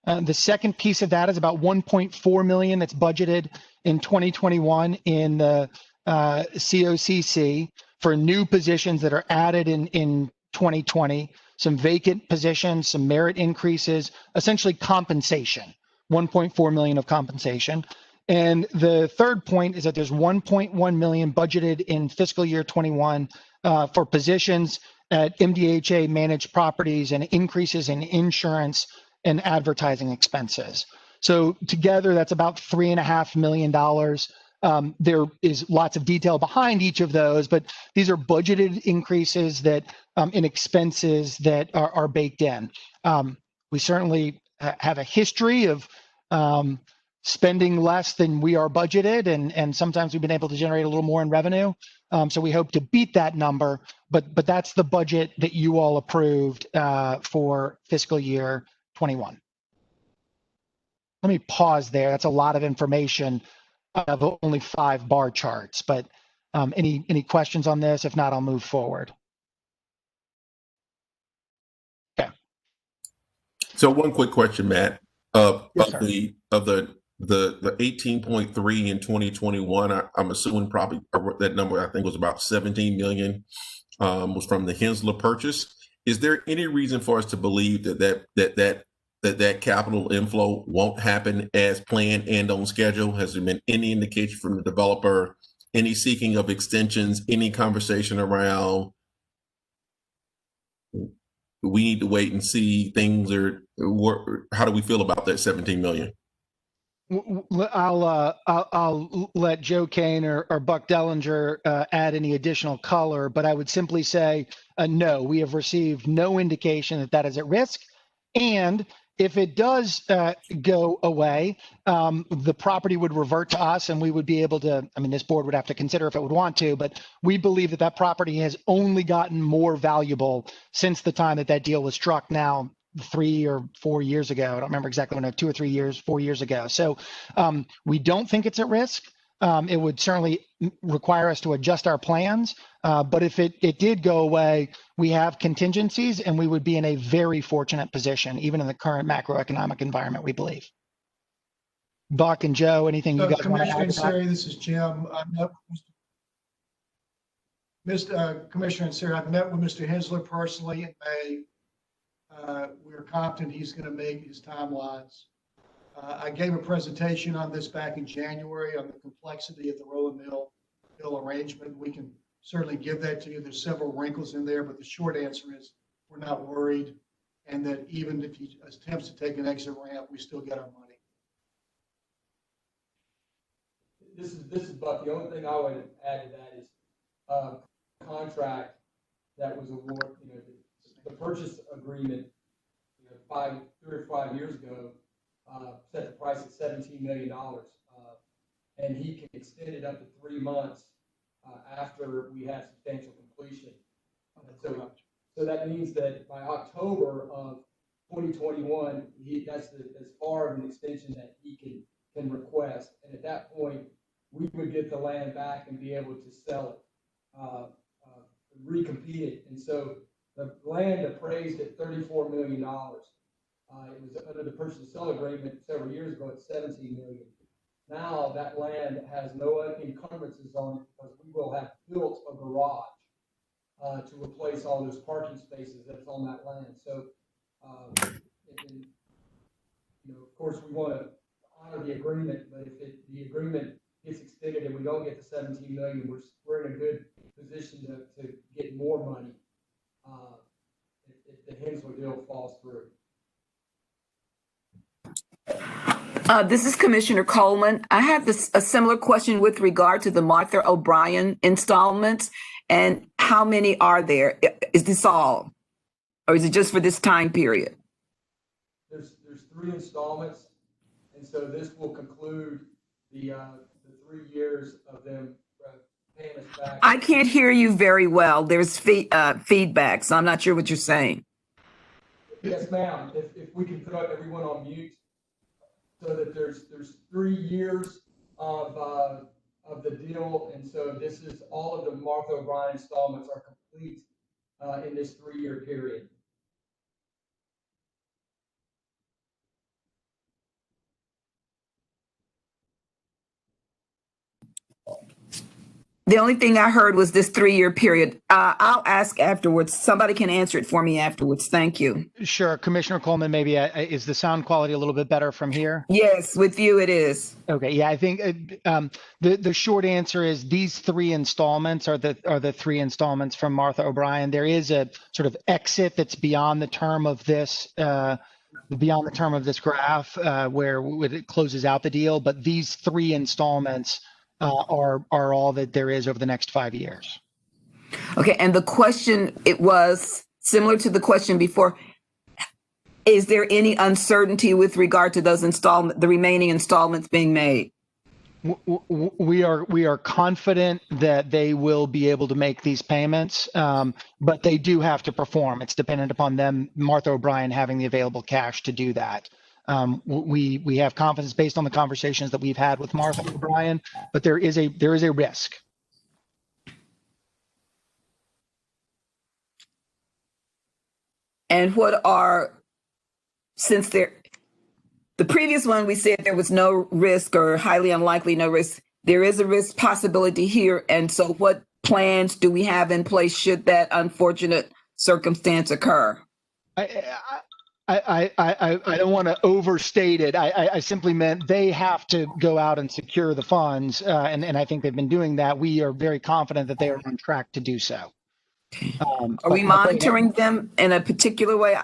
The second piece of that is about 1.4 million that's budgeted in 2021 in the COCC for new positions that are added in 2020, some vacant positions, some merit increases, essentially compensation, 1.4 million of compensation. And the third point is that there's 1.1 million budgeted in fiscal year 21 for positions at MDHA managed properties and increases in insurance and advertising expenses. So together, that's about $3.5 million. There is lots of detail behind each of those, but these are budgeted increases that in expenses that are baked in. We certainly have a history of spending less than we are budgeted, and sometimes we've been able to generate a little more in revenue. So we hope to beat that number, but that's the budget that you all approved for fiscal year 21. Let me pause there. That's a lot of information. I have only 5 bar charts, but any questions on this? If not, I'll move forward. Okay. So one quick question, Matt. Yes, of the 18.3 in 2021, I'm assuming probably that number I think was about 17 million was from the Hensler purchase. Is there any reason for us to believe that capital inflow won't happen as planned and on schedule? Has there been any indication from the developer, any seeking of extensions, any conversation around we need to wait and see things are, how do we feel about that 17 million? I'll let Joe Kane or Buck Dellinger add any additional color, but I would simply say no, we have received no indication that that is at risk. And if it does go away, the property would revert to us and we would be able to, I mean, this board would have to consider if it would want to, but we believe that that property has only gotten more valuable since the time that that deal was struck now 3 or 4 years ago. I don't remember exactly when, 2 or 3 years, 4 years ago. So we don't think it's at risk. It would certainly require us to adjust our plans. But if it did go away, we have contingencies and we would be in a very fortunate position, even in the current macroeconomic environment, we believe. Buck and Joe, anything you guys want to add? Commissioner, this is Jim. Commissioner Inseri, I've met with Mr. Hensler personally in May. We're confident he's going to make his timelines. I gave a presentation on this back in January on the complexity of the rolling mill arrangement. We can certainly give that to you. There's several wrinkles in there, but the short answer is we're not worried, and that even if he attempts to take an exit ramp, we still get our money. This is Buck. The only thing I would add to that is contract that was awarded. The purchase agreement, 3 or 5 years ago, set the price at $17 million, and he can extend it up to 3 months after we have substantial completion. So that means that by October of 2021, that's as far of an extension that he can request, and at that point, we would get the land back and be able to sell it, recompete it, and so the land appraised at $34 million. It was under the purchase and sale agreement several years ago at $17 million. Now that land has no encumbrances on it because we will have built a garage to replace all those parking spaces that's on that land. So, of course, we want to honor the agreement, but if the agreement gets extended and we don't get the 17 million, we're in a good position to get more money if the Hensler deal falls through. This is Commissioner Coleman. I have a similar question with regard to the Martha O'Brien installments. And how many are there? Is this all? Or is it just for this time period? There's 3 installments, and so this will conclude the 3 years of them paying us back. I can't hear you very well. There's feedback, so I'm not sure what you're saying. Yes, ma'am. If we can put everyone on mute, so that there's 3 years of the deal, and so this is all of the Martha O'Brien installments are complete in this 3-year period. The only thing I heard was this 3-year period. I'll ask afterwards. Somebody can answer it for me afterwards. Thank you. Sure, Commissioner Coleman, maybe is the sound quality a little bit better from here? Yes, with you it is. Okay, yeah, I think the short answer is these 3 installments are the 3 installments from Martha O'Brien. There is a sort of exit that's beyond the term of this graph where it closes out the deal, but these 3 installments are all that there is over the next 5 years. Okay, and the question, it was similar to the question before. Is there any uncertainty with regard to those the remaining installments being made? We are confident that they will be able to make these payments, but they do have to perform. It's dependent upon them, Martha O'Brien, having the available cash to do that. We have confidence based on the conversations that we've had with Martha O'Brien, but there is a risk. And since the previous one, we said there was no risk or highly unlikely no risk, there is a risk possibility here. And so what plans do we have in place should that unfortunate circumstance occur? I don't want to overstate it. I simply meant they have to go out and secure the funds, and I think they've been doing that. We are very confident that they are on track to do so. Are we monitoring them in a particular way?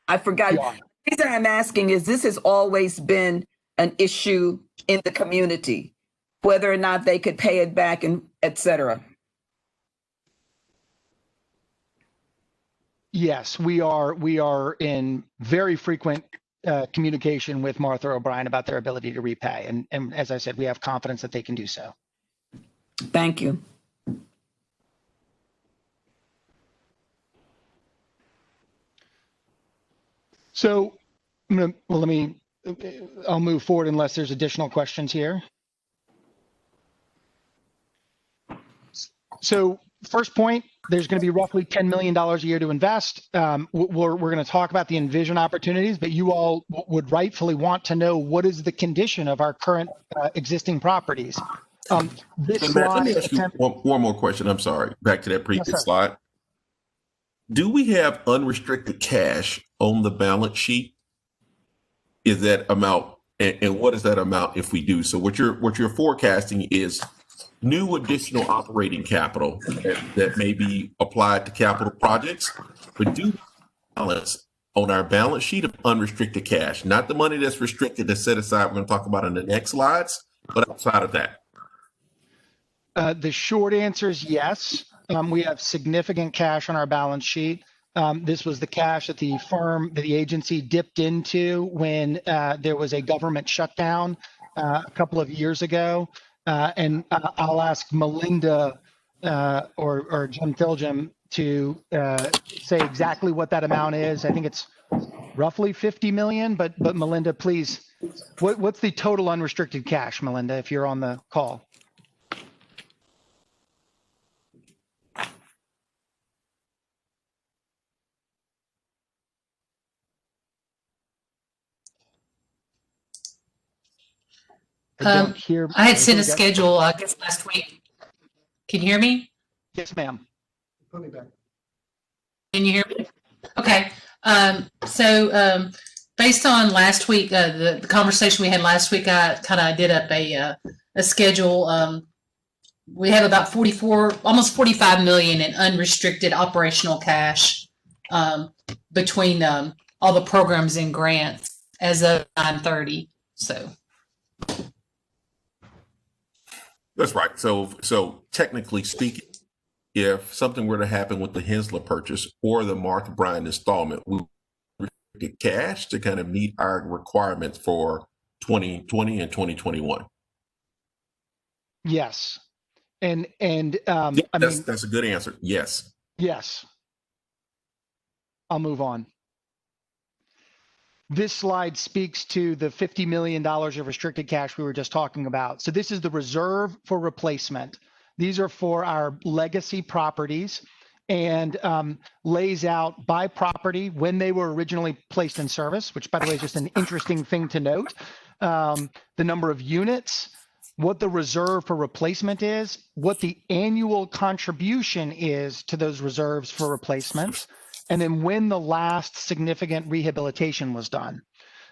I forgot. The reason I'm asking is this has always been an issue in the community, whether or not they could pay it back and et cetera. Yes, we are in very frequent communication with Martha O'Brien about their ability to repay. And as I said, we have confidence that they can do so. Thank you. So I'll move forward unless there's additional questions here. So first point, there's going to be roughly $10 million a year to invest. We're going to talk about the envision opportunities, but you all would rightfully want to know what is the condition of our current existing properties. This Matt, let me slide ask you one more question. I'm sorry. Back to that previous slide. Do we have unrestricted cash on the balance sheet? Is that amount, and what is that amount if we do? So what you're forecasting is new additional operating capital that may be applied to capital projects, but do balance on our balance sheet of unrestricted cash, not the money that's restricted that's set aside. We're going to talk about in the next slides, but outside of that. The short answer is yes. We have significant cash on our balance sheet. This was the cash that the agency dipped into when there was a government shutdown a couple of years ago. And I'll ask Melinda or Jim Thiljum to say exactly what that amount is. I think it's roughly 50 million, but Melinda, please, what's the total unrestricted cash, Melinda, if you're on the call? I had sent a schedule, I guess, last week. Can you hear me? Yes, ma'am. Put me back. Can you hear me? Okay. So based on last week, the conversation we had last week, I kind of did up a schedule. We have about almost 45 million in unrestricted operational cash between all the programs and grants as of 9/30. So, That's right. So technically speaking, if something were to happen with the Hensler purchase or the Martha Bryan installment, we restricted cash to kind of meet our requirements for 2020 and 2021. Yes. And Yeah, I mean, that's a good answer. Yes. yes. I'll move on. This slide speaks to the $50 million of restricted cash we were just talking about. So this is the reserve for replacement. These are for our legacy properties and lays out by property when they were originally placed in service, which by the way is just an interesting thing to note. The number of units, what the reserve for replacement is, what the annual contribution is to those reserves for replacements, and then when the last significant rehabilitation was done.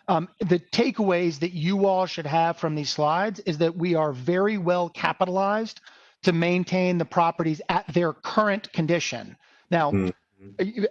The takeaways that you all should have from these slides is that we are very well capitalized to maintain the properties at their current condition. Now,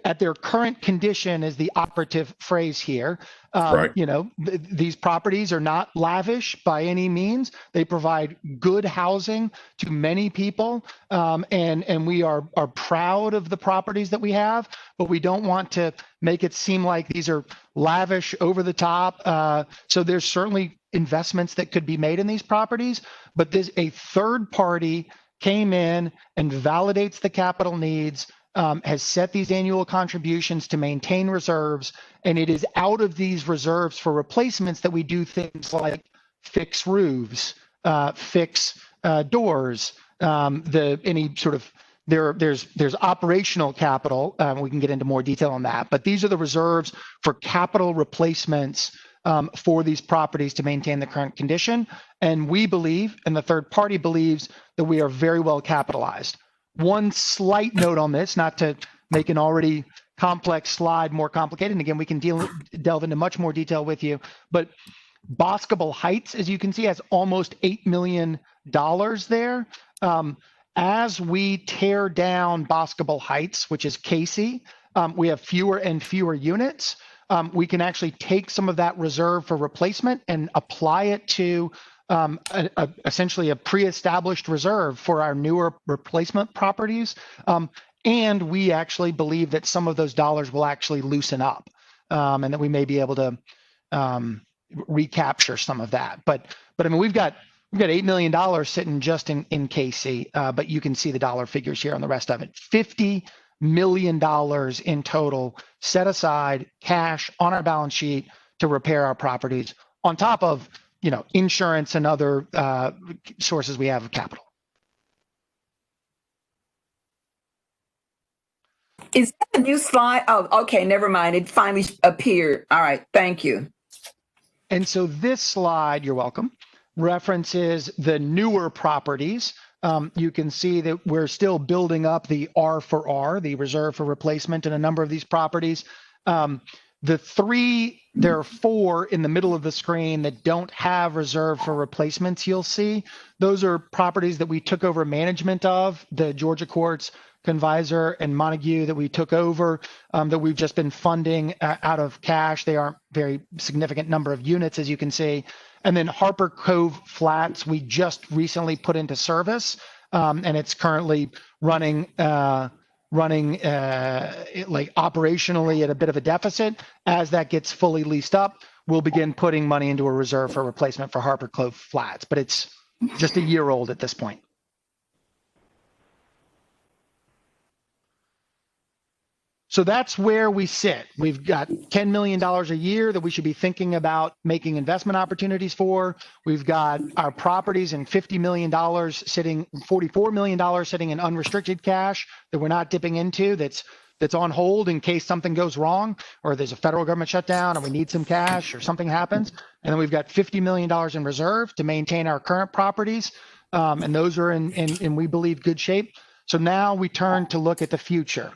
at their current condition is the operative phrase here. Right. You know, these properties are not lavish by any means. They provide good housing to many people, and we are proud of the properties that we have, but we don't want to make it seem like these are lavish, over the top. So there's certainly investments that could be made in these properties, but there's a third party came in and validates the capital needs, has set these annual contributions to maintain reserves, and it is out of these reserves for replacements that we do things like fix roofs, fix doors, any sort of there's operational capital. We can get into more detail on that, but these are the reserves for capital replacements for these properties to maintain the current condition. And we believe, and the third party believes, that we are very well capitalized. One slight note on this, not to make an already complex slide more complicated, and again, we can delve into much more detail with you, but Boscobel Heights, as you can see, has almost $8 million there. As we tear down Boscobel Heights, which is Casey, we have fewer and fewer units. We can actually take some of that reserve for replacement and apply it to essentially a pre-established reserve for our newer replacement properties. And we actually believe that some of those dollars will actually loosen up, and that we may be able to recapture some of that. But I mean, we've got $8 million sitting just in KC, but you can see the dollar figures here on the rest of it. $50 million in total set aside cash on our balance sheet to repair our properties, on top of, you know, insurance and other sources we have of capital. Is that a new slide? Oh, okay, never mind. It finally appeared. All right, thank you. And so this slide, you're welcome, references the newer properties. You can see that we're still building up the R for R, the reserve for replacement, in a number of these properties. There are 4 in the middle of the screen that don't have reserve for replacements, you'll see. Those are properties that we took over management of, the Georgia Courts, Convisor, and Montague, that we took over, that we've just been funding out of cash. They aren't very significant number of units, as you can see. And then Harper Cove Flats, we just recently put into service, and it's currently running like operationally at a bit of a deficit. As that gets fully leased up, we'll begin putting money into a reserve for replacement for Harper Cove Flats, but it's just a year old at this point. So that's where we sit. We've got $10 million a year that we should be thinking about making investment opportunities for. We've got our properties and $50 million sitting, $44 million sitting in unrestricted cash that we're not dipping into, that's on hold in case something goes wrong, or there's a federal government shutdown and we need some cash or something happens. And then we've got $50 million in reserve to maintain our current properties. And those are in we believe, good shape. So now we turn to look at the future.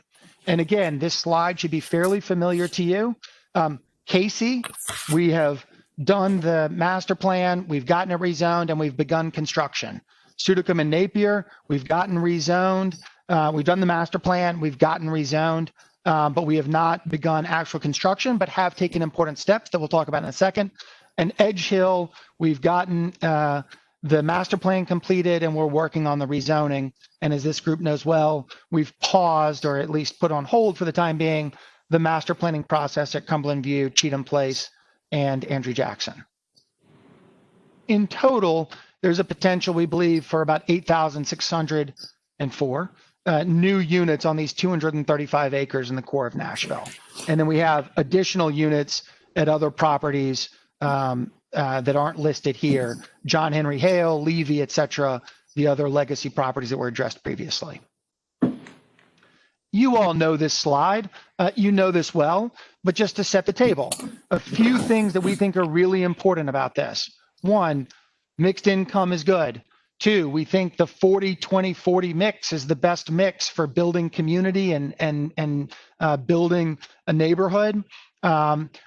And again, this slide should be fairly familiar to you. Casey, we have done the master plan, we've gotten it rezoned, and we've begun construction. Sudicum and Napier, we've gotten rezoned. We've done the master plan, we've gotten rezoned, but we have not begun actual construction, but have taken important steps that we'll talk about in a second. And Edge Hill, we've gotten the master plan completed and we're working on the rezoning. And as this group knows well, we've paused or at least put on hold for the time being the master planning process at Cumberland View, Cheatham Place, and Andrew Jackson. In total, there's a potential, we believe, for about 8,604 new units on these 235 acres in the core of Nashville. And then we have additional units at other properties that aren't listed here, John Henry Hale, Levy, et cetera, the other legacy properties that were addressed previously. You all know this slide. You know this well, but just to set the table, a few things that we think are really important about this. One, mixed income is good. Two, we think the 40-20-40 mix is the best mix for building community and building a neighborhood.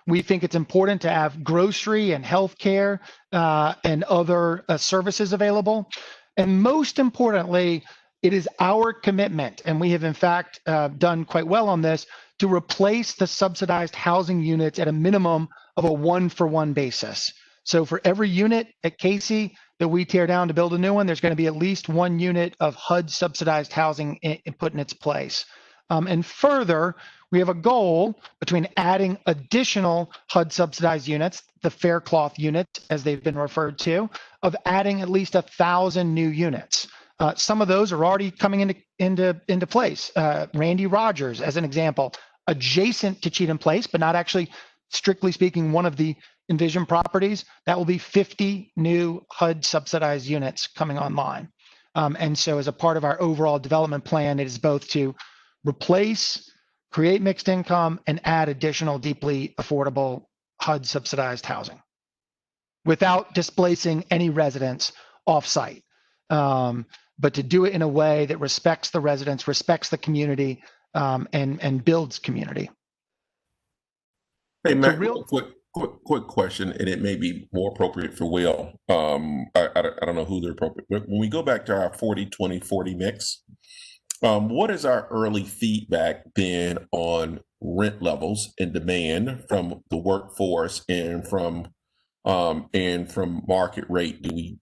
We think it's important to have grocery and healthcare and other services available. And most importantly, it is our commitment, and we have in fact done quite well on this, to replace the subsidized housing units at a minimum of a 1-for-1 basis. So for every unit at Casey that we tear down to build a new one, there's going to be at least 1 unit of HUD subsidized housing put in its place. And further, we have a goal between adding additional HUD subsidized units, the Faircloth units, as they've been referred to, of adding at least 1,000 new units. Some of those are already coming into place. Randy Rogers, as an example, adjacent to Cheatham Place, but not actually, strictly speaking, one of the Envision properties. That will be 50 new HUD subsidized units coming online. And so as a part of our overall development plan, it is both to replace, create mixed income, and add additional deeply affordable HUD subsidized housing without displacing any residents off-site. But to do it in a way that respects the residents, respects the community, and builds community. Hey, Matt, real quick question, and it may be more appropriate for Will. I don't know who they're appropriate. When we go back to our 40-20-40 mix, what has our early feedback been on rent levels and demand from the workforce and from market rate? Do we,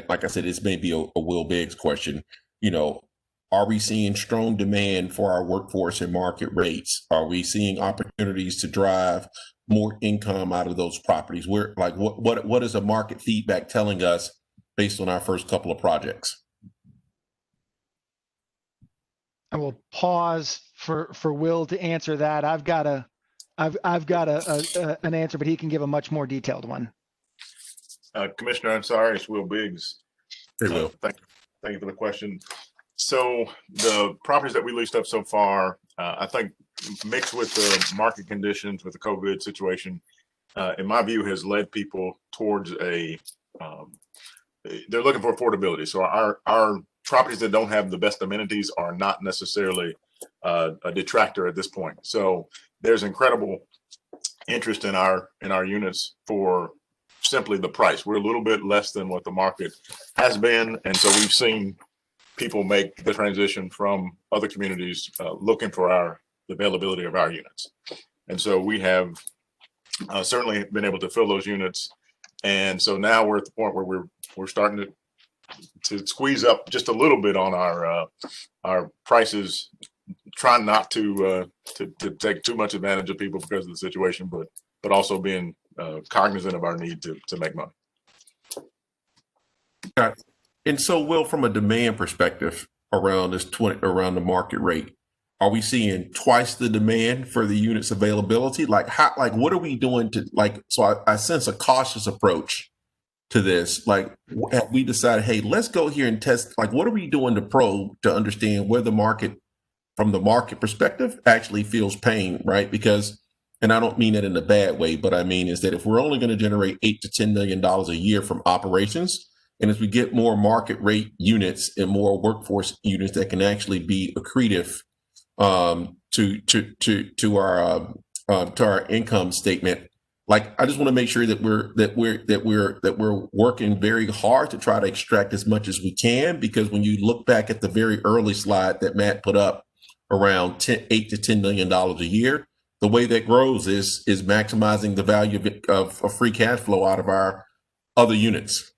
like I said, this may be a Will Biggs question, are we seeing strong demand for our workforce and market rates? Are we seeing opportunities to drive more income out of those properties? What is the market feedback telling us based on our first couple of projects? I will pause for Will to answer that. I've got an answer, but he can give a much more detailed one. Commissioner, I'm sorry, it's Will Biggs. Hey, Will. Thank you for the question. So the properties that we leased up so far, I think mixed with the market conditions with the COVID situation, in my view, has led people towards they're looking for affordability. So our properties that don't have the best amenities are not necessarily a detractor at this point. So there's incredible interest in our units for simply the price. We're a little bit less than what the market has been. And so we've seen people make the transition from other communities looking for the availability of our units. And so we have certainly been able to fill those units. And so now we're at the point where we're starting to squeeze up just a little bit on our prices, trying not to take too much advantage of people because of the situation, but also being cognizant of our need to make money. Got it. And so, Will, from a demand perspective around the market rate, are we seeing twice the demand for the units availability? What are we doing so I sense a cautious approach to this. Have we decided, hey, let's go here and test, what are we doing to probe to understand where the market, from the market perspective, actually feels pain, right? Because, and I don't mean it in a bad way, but I mean is that if we're only going to generate $8 to $10 million a year from operations, and as we get more market rate units and more workforce units that can actually be accretive to our income statement, I just want to make sure that we're working very hard to try to extract as much as we can, because when you look back at the very early slide that Matt put up around $8 to $10 million a year, the way that grows is maximizing the value of free cash flow out of our other units.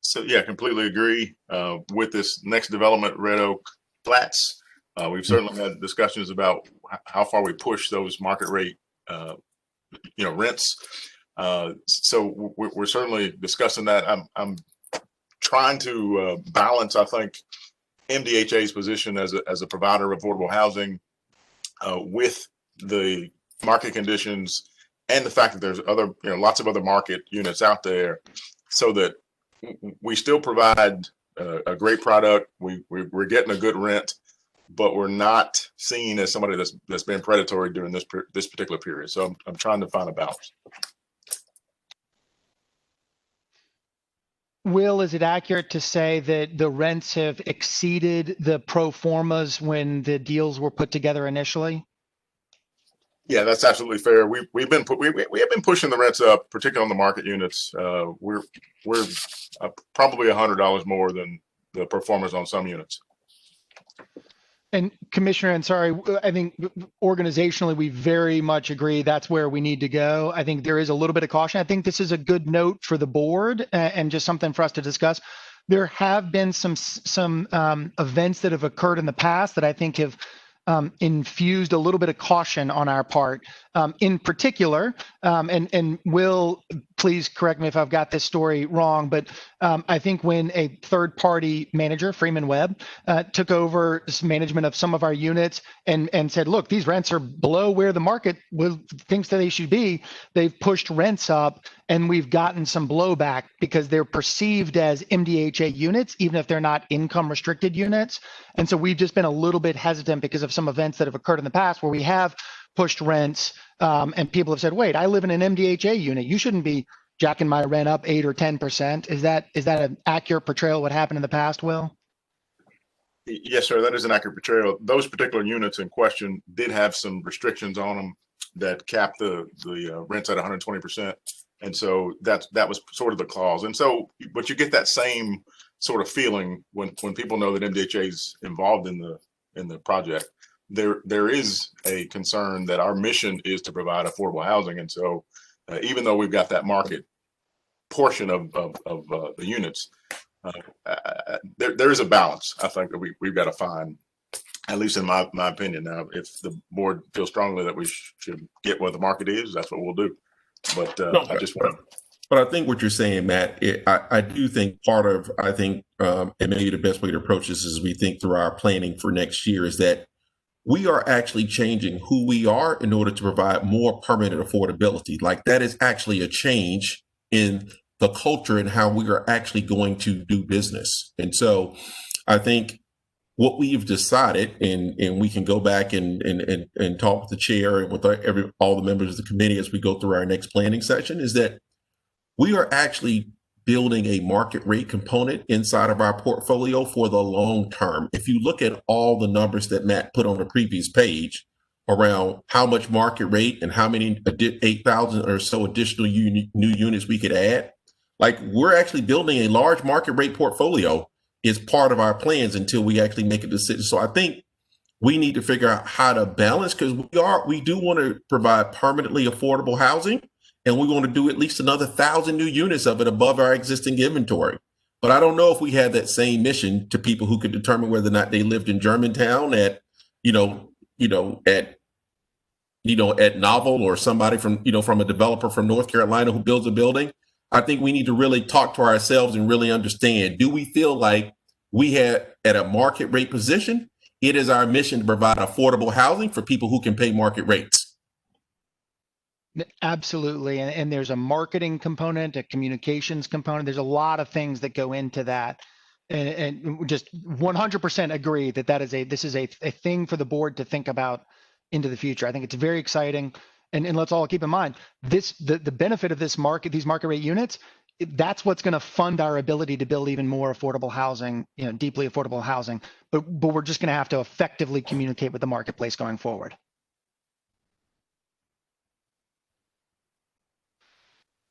So yeah, completely agree with this next development, Red Oak Flats. We've certainly had discussions about how far we push those market rate, rents. So we're certainly discussing that. I'm trying to balance, I think, MDHA's position as a provider of affordable housing with the market conditions and the fact that there's lots of other market units out there, so that we still provide a great product. We're getting a good rent, but we're not seen as somebody that's been predatory during this particular period. So I'm trying to find a balance. Will, is it accurate to say that the rents have exceeded the pro formas when the deals were put together initially? Yeah, that's absolutely fair. We have been pushing the rents up, particularly on the market units. We're probably $100 more than the pro formas on some units. And Commissioner, and sorry, I think organizationally, we very much agree that's where we need to go. I think there is a little bit of caution. I think this is a good note for the board and just something for us to discuss. There have been some events that have occurred in the past that I think have infused a little bit of caution on our part. In particular, and Will, please correct me if I've got this story wrong, but I think when a third-party manager, Freeman Webb, took over management of some of our units and said, look, these rents are below where the market thinks that they should be, they've pushed rents up, and we've gotten some blowback because they're perceived as MDHA units, even if they're not income-restricted units. And so we've just been a little bit hesitant because of some events that have occurred in the past where we have pushed rents and people have said, wait, I live in an MDHA unit. You shouldn't be jacking my rent up 8 or 10%. Is that an accurate portrayal of what happened in the past, Will? Yes, sir. That is an accurate portrayal. Those particular units in question did have some restrictions on them that capped the rents at 120%. And so that was sort of the clause. And so, but you get that same sort of feeling when people know that MDHA is involved in the project. There is a concern that our mission is to provide affordable housing. And so even though we've got that market portion of the units, there is a balance, I think, that we've got to find, at least in my opinion. Now, if the board feels strongly that we should get what the market is, that's what we'll do. But I just want to. But I think what you're saying, Matt, I do think and maybe the best way to approach this as we think through our planning for next year is that we are actually changing who we are in order to provide more permanent affordability. Like that is actually a change in the culture and how we are actually going to do business. And so I think what we've decided, and we can go back and talk with the chair and with all the members of the committee as we go through our next planning session, is that we are actually building a market rate component inside of our portfolio for the long term. If you look at all the numbers that Matt put on the previous page around how much market rate and how many 8,000 or so additional new units we could add, like we're actually building a large market rate portfolio is part of our plans until we actually make a decision. So I think we need to figure out how to balance, because we do want to provide permanently affordable housing. And we want to do at least another 1,000 new units of it above our existing inventory. But I don't know if we had that same mission to people who could determine whether or not they lived in Germantown at Novel, or somebody from a developer from North Carolina who builds a building. I think we need to really talk to ourselves and really understand, do we feel like we have at a market rate position, it is our mission to provide affordable housing for people who can pay market rates? Absolutely. And there's a marketing component, a communications component. There's a lot of things that go into that. And just 100% agree that this is a thing for the board to think about into the future. I think it's very exciting. And let's all keep in mind, the benefit of these market rate units, that's what's going to fund our ability to build even more affordable housing, deeply affordable housing. But we're just going to have to effectively communicate with the marketplace going forward.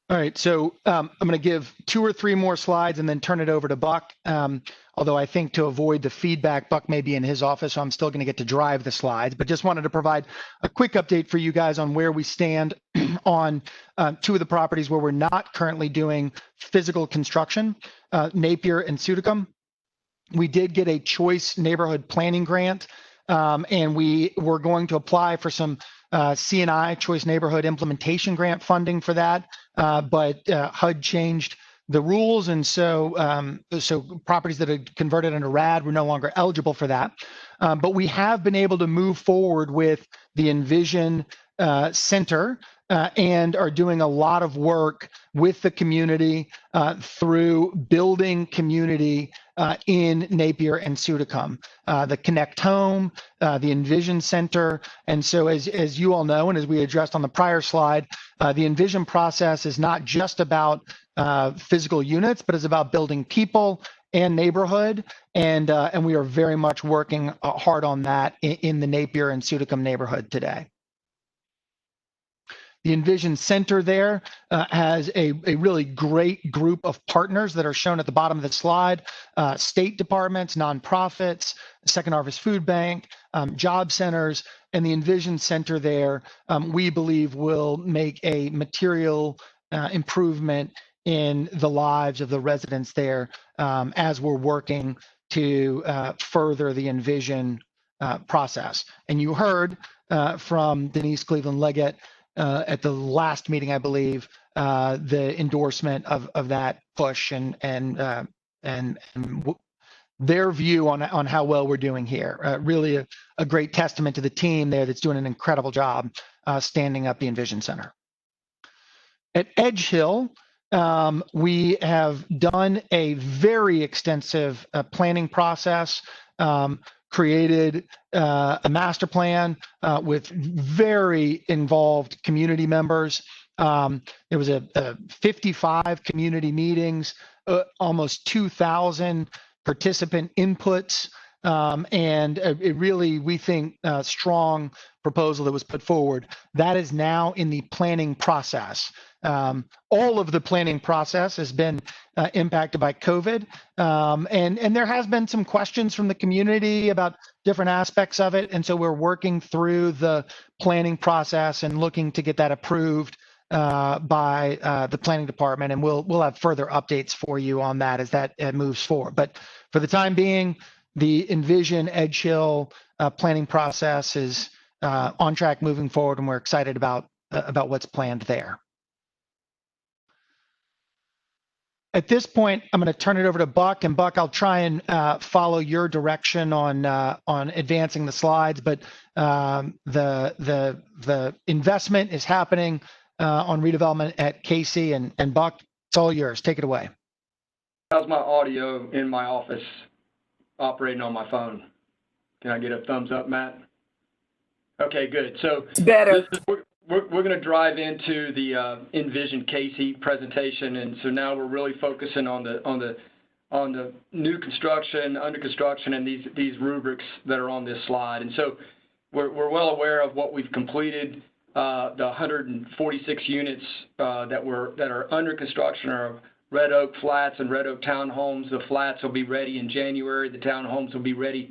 All right, so I'm going to give 2 or 3 more slides and then turn it over to Buck. Although I think to avoid the feedback, Buck may be in his office, so I'm still going to get to drive the slides, but just wanted to provide a quick update for you guys on where we stand on 2 of the properties where we're not currently doing physical construction, Napier and Sudicum. We did get a choice neighborhood planning grant, and we were going to apply for some C&I choice neighborhood implementation grant funding for that, but HUD changed the rules, and so properties that had converted under RAD were no longer eligible for that. But we have been able to move forward with the Envision Center and are doing a lot of work with the community through building community in Napier and Sudicum, the Connect Home, the Envision Center. And so as you all know, and as we addressed on the prior slide, the Envision process is not just about physical units, but it's about building people and neighborhood. And we are very much working hard on that in the Napier and Sudicum neighborhood today. The Envision Center there has a really great group of partners that are shown at the bottom of the slide, state departments, nonprofits, Second Harvest Food Bank, job centers, and the Envision Center there, we believe will make a material improvement in the lives of the residents there as we're working to further the Envision process. And you heard from Denise Cleveland-Leggett at the last meeting, I believe, the endorsement of that push and their view on how well we're doing here. Really a great testament to the team there that's doing an incredible job standing up the Envision Center. At Edge Hill, we have done a very extensive planning process, created a master plan with very involved community members. There was a 55 community meetings, almost 2,000 participant inputs, and it really, we think, strong proposal that was put forward. That is now in the planning process. All of the planning process has been impacted by COVID, and there has been some questions from the community about different aspects of it, and so we're working through the planning process and looking to get that approved by the planning department, and we'll have further updates for you on that as that moves forward. But for the time being, the Envision Edge Hill planning process is on track moving forward, and we're excited about what's planned there. At this point, I'm going to turn it over to Buck, and Buck, I'll try and follow your direction on advancing the slides. But the investment is happening on redevelopment at Casey, and Buck, it's all yours. Take it away. How's my audio in my office operating on my phone? Can I get a thumbs up, Matt? Okay, good. So it's better. We're going to drive into the Envision Casey presentation, and so now we're really focusing on the new construction, under construction, and these rubrics that are on this slide. And so we're well aware of what we've completed. The 146 units that are under construction are Red Oak Flats and Red Oak Townhomes. The flats will be ready in January. The townhomes will be ready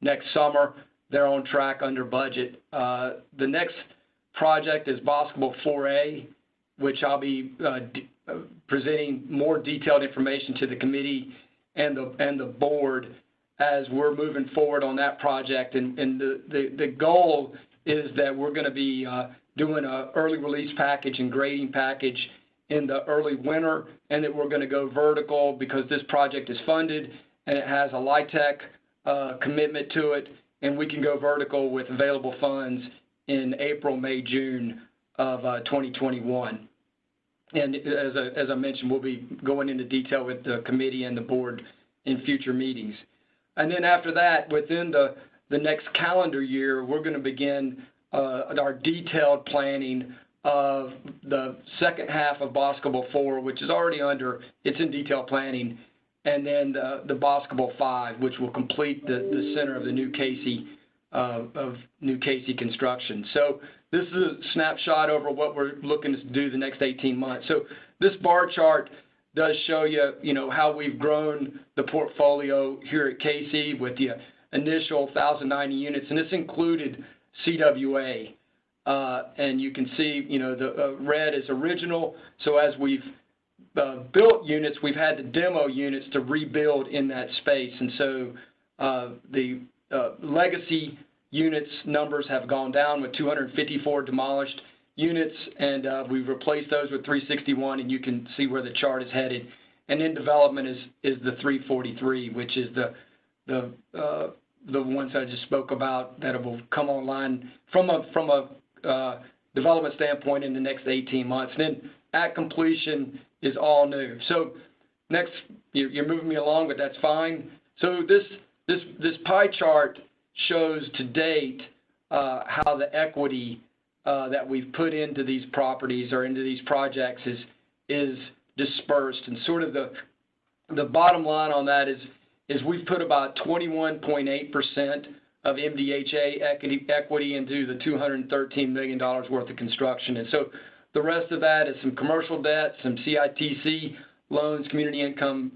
next summer. They're on track, under budget. The next project is Boscobel 4A, which I'll be presenting more detailed information to the committee and the board as we're moving forward on that project. And the goal is that we're going to be doing an early release package and grading package in the early winter, and that we're going to go vertical because this project is funded and it has a LIHTC commitment to it, and we can go vertical with available funds in April, May, June of 2021. And as I mentioned, we'll be going into detail with the committee and the board in future meetings. And then after that, within the next calendar year, we're going to begin our detailed planning of the second half of Boscobel 4, which is already it's in detailed planning, and then the Boscobel 5, which will complete the center of the new Casey of new Casey construction. So this is a snapshot over what we're looking to do the next 18 months. So this bar chart does show you, how we've grown the portfolio here at Casey with the initial 1,090 units, and this included CWA. And you can see, the red is original. So as we've built units, we've had to demo units to rebuild in that space. And so the legacy units numbers have gone down with 254 demolished units, and we've replaced those with 361, and you can see where the chart is headed. And in development is the 343, which is the ones I just spoke about that will come online from a development standpoint in the next 18 months. And then at completion is all new. So next, you're moving me along, but that's fine. So this pie chart shows to date how the equity that we've put into these properties or into these projects is dispersed. And sort of the bottom line on that is we've put about 21.8% of MDHA equity into the $213 million worth of construction. And so the rest of that is some commercial debt, some CITC loans, community income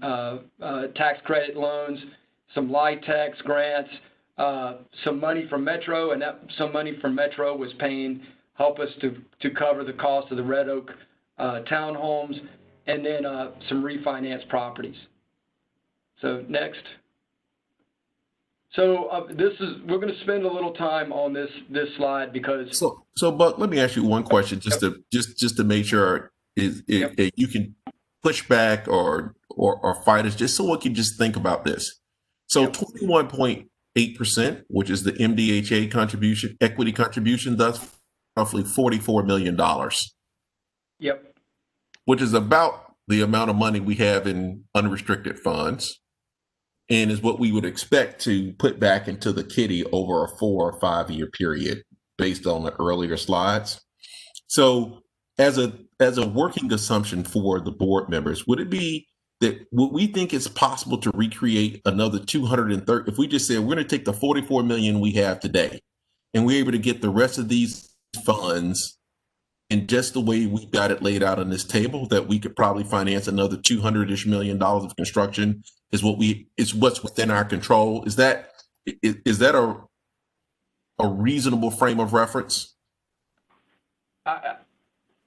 tax credit loans, some LIHTC grants, some money from Metro, and some money from Metro was help us to cover the cost of the Red Oak townhomes, and then some refinance properties. So next. So we're going to spend a little time on this slide because. So Buck, let me ask you one question, just to make sure if you can push back or fight us, just so we can just think about this. So 21.8%, which is the MDHA contribution, equity contribution, thus roughly $44 million. Yep. Which is about the amount of money we have in unrestricted funds, and is what we would expect to put back into the kitty over a 4 or 5 year period based on the earlier slides. So as a working assumption for the board members, would it be that would we think it's possible to recreate another 230? If we just said we're going to take the 44 million we have today and we're able to get the rest of these funds in just the way we've got it laid out on this table, that we could probably finance another $200-ish million of construction is what's within our control. Is that a reasonable frame of reference?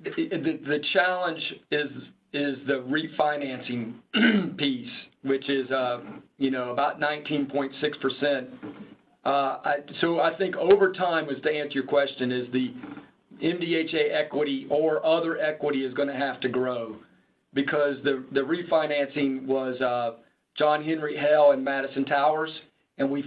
The challenge is the refinancing piece, which is about 19.6%. So I think over time, as to answer your question, is the MDHA equity or other equity is going to have to grow, because the refinancing was John Henry Hale and Madison Towers, and we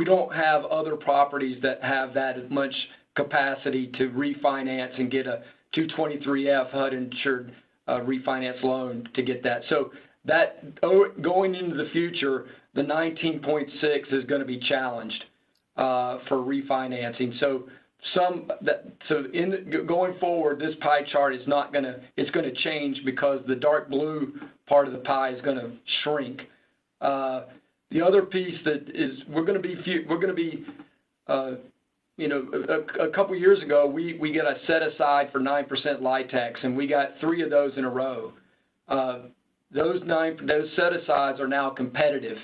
don't have other properties that have that much capacity to refinance and get a 223F HUD insured refinance loan to get that. So that going into the future, the 19.6 is going to be challenged for refinancing. So going forward, this pie chart is not going to, it's going to change because the dark blue part of the pie is going to shrink. The other piece that is, a couple years ago, we get a set aside for 9% LIHTC, and we got 3 of those in a row. Those set asides are now competitive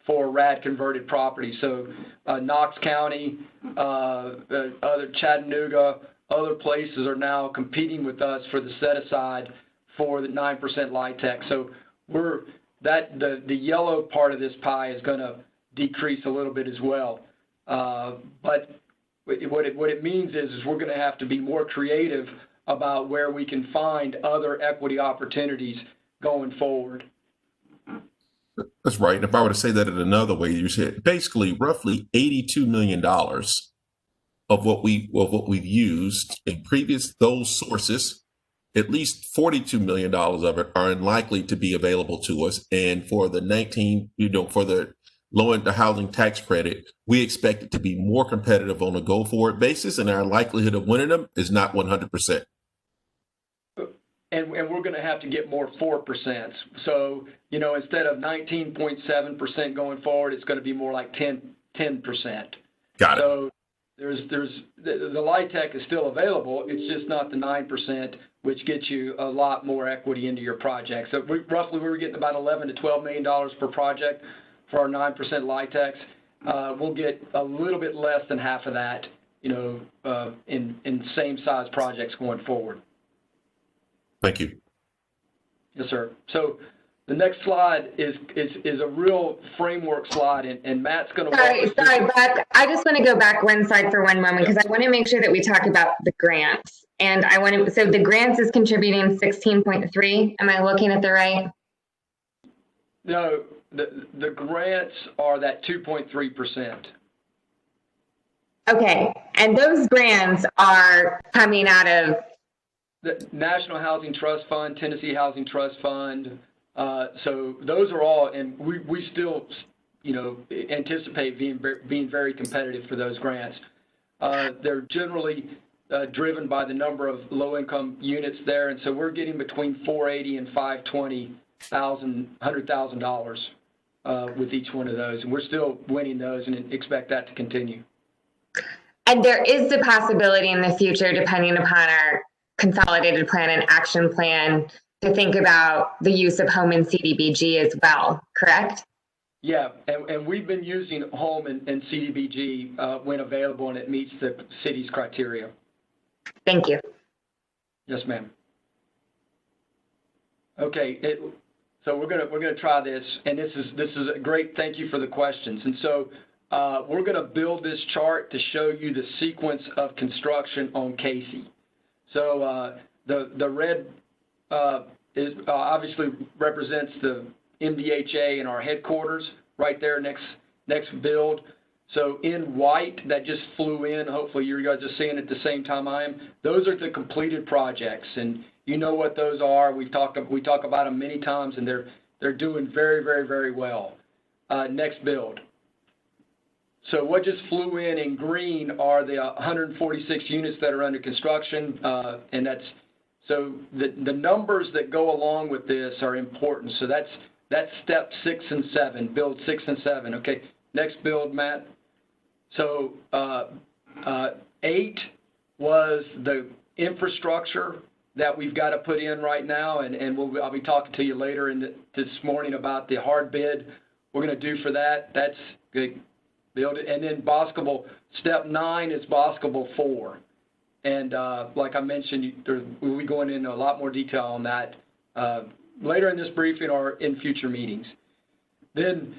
for RAD converted property. So Knox County, other Chattanooga, other places are now competing with us for the set aside for the 9% LIHTC. So the yellow part of this pie is going to decrease a little bit as well. But what it means is we're going to have to be more creative about where we can find other equity opportunities going forward. That's right. If I were to say that in another way, you said basically roughly $82 million of what we've used in those sources. At least $42 million of it are unlikely to be available to us. And for the for the low-income housing tax credit, we expect it to be more competitive on a go-forward basis, and our likelihood of winning them is not 100%. And we're going to have to get more 4%. So, instead of 19.7% going forward, it's going to be more like 10%. Got it. the LIHTC is still available. It's just not the 9%, which gets you a lot more equity into your project. So roughly we were getting about $11 to $12 million per project for our 9% LIHTCs. We'll get a little bit less than half of that, in same size projects going forward. Thank you. Yes, sir. So the next slide is a real framework slide, and Matt's going to Sorry, Buck. I just want to go back one slide for one moment because I want to make sure that we talk about the grants. And so the grants is contributing 16.3. Am I looking at the right? No, the grants are that 2.3%. Okay, and those grants are coming out of The National Housing Trust Fund, Tennessee Housing Trust Fund. So those are all, and we still, anticipate being very competitive for those grants. They're generally driven by the number of low-income units there, and so we're getting between $480,000 and $100,000 with each one of those, and we're still winning those and expect that to continue. And there is the possibility in the future, depending upon our consolidated plan and action plan, to think about the use of home and CDBG as well, correct? Yeah, and we've been using home and CDBG when available, and it meets the city's criteria. Thank you. Yes, ma'am. Okay, so we're gonna try this, and this is a great. Thank you for the questions. And so we're gonna build this chart to show you the sequence of construction on Casey. So the red is obviously represents the MDHA and our headquarters right there next build. So in white that just flew in, hopefully you guys are seeing it at the same time I am. Those are the completed projects, and you know what those are. We talk about them many times, and they're doing very, very, very well. Next build. So what just flew in green are the 146 units that are under construction, and that's so the numbers that go along with this are important. So that's step 6 and 7, build 6 and 7. Okay, next build, Matt. So 8 was the infrastructure that we've got to put in right now, and I'll be talking to you later this morning about the hard bid we're going to do for that. That's good. Build it, and then Boscobel, step 9 is Boscobel 4. And like I mentioned, we'll be going into a lot more detail on that later in this briefing or in future meetings. Then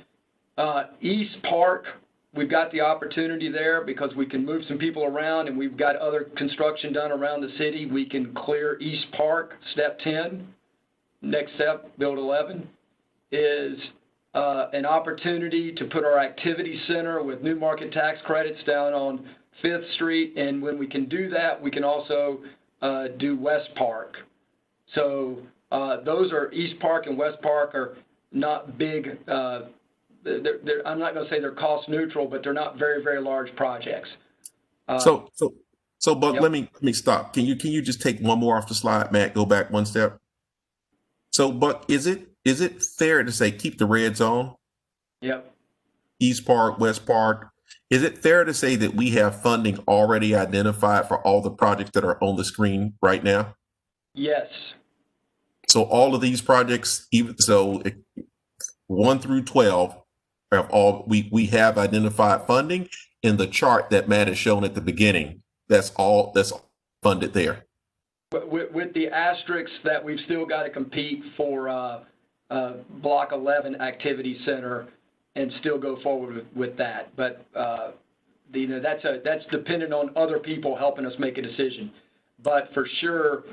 East Park, we've got the opportunity there because we can move some people around, and we've got other construction done around the city. We can clear East Park, step 10. Next step, build 11, is an opportunity to put our activity center with new market tax credits down on 5th Street, and when we can do that, we can also do West Park. So those are East Park and West Park are not big. I'm not going to say they're cost neutral, but they're not very, very large projects. So Buck, Yep. let me stop. Can you just take one more off the slide, Matt? Go back one step. So Buck, is it fair to say keep the red zone? Yep. East Park, West Park. Is it fair to say that we have funding already identified for all the projects that are on the screen right now? Yes. So all of these projects, even so 1 through 12, have we have identified funding in the chart that Matt has shown at the beginning. That's funded there. With the asterisks that we've still got to compete for Block 11 Activity Center and still go forward with that. But that's dependent on other people helping us make a decision. But for sure,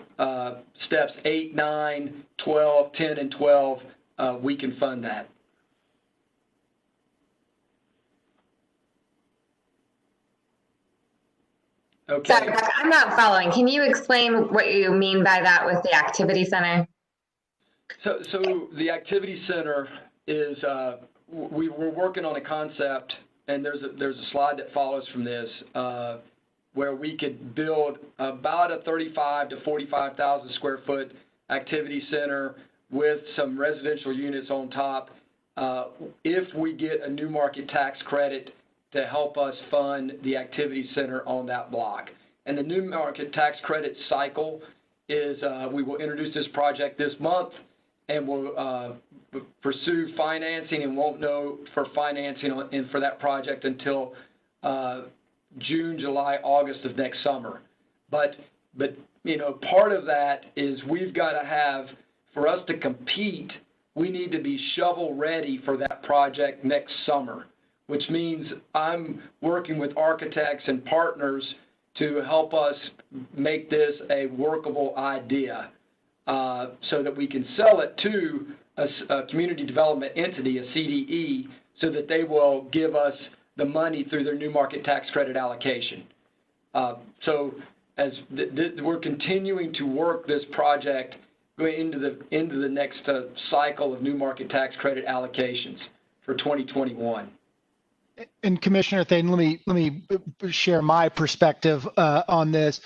steps 8, 9, 12, 10, and 12, we can fund that. Okay. Sorry, Buck, I'm not following. Can you explain what you mean by that with the activity center? So the activity center is we're working on a concept, and there's a slide that follows from this where we could build about a 35 to 45,000 square foot activity center with some residential units on top. If we get a new market tax credit to help us fund the activity center on that block. And the new market tax credit cycle is we will introduce this project this month, and we'll pursue financing, and won't know for financing and for that project until June, July, August of next summer. But you know, part of that is we've got to have, for us to compete, we need to be shovel ready for that project next summer, which means I'm working with architects and partners to help us make this a workable idea so that we can sell it to a community development entity, a CDE, so that they will give us the money through their new market tax credit allocation. So as we're continuing to work this project going into the next cycle of new market tax credit allocations for 2021. And Commissioner Thaden, let me share my perspective on this.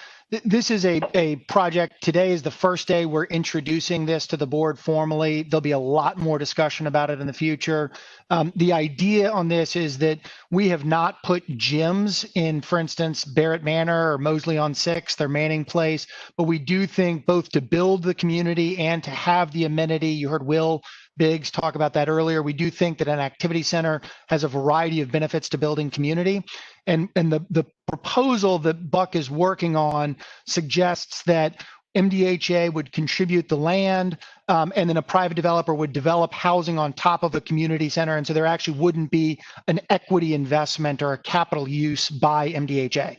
This is a project. Today is the first day we're introducing this to the board formally. There'll be a lot more discussion about it in the future. The idea on this is that we have not put gyms in, for instance, Barrett Manor or Mosley on 6th or Manning Place, but we do think both to build the community and to have the amenity. You heard Will Biggs talk about that earlier. We do think that an activity center has a variety of benefits to building community. And the proposal that Buck is working on suggests that MDHA would contribute the land, and then a private developer would develop housing on top of a community center. And so there actually wouldn't be an equity investment or a capital use by MDHA.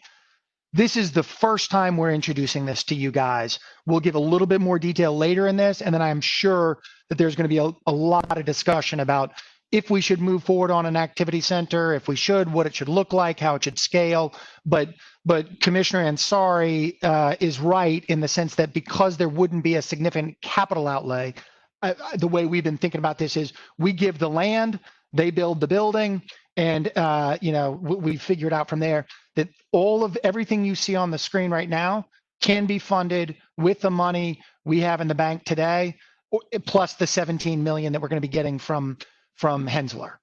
This is the first time we're introducing this to you guys. We'll give a little bit more detail later in this, and then I'm sure that there's going to be a lot of discussion about if we should move forward on an activity center, if we should, what it should look like, how it should scale. But Commissioner Ansari is right in the sense that because there wouldn't be a significant capital outlay, the way we've been thinking about this is we give the land, they build the building, and we figured out from there that everything you see on the screen right now can be funded with the money we have in the bank today, plus the $17 million that we're going to be getting from Hensler.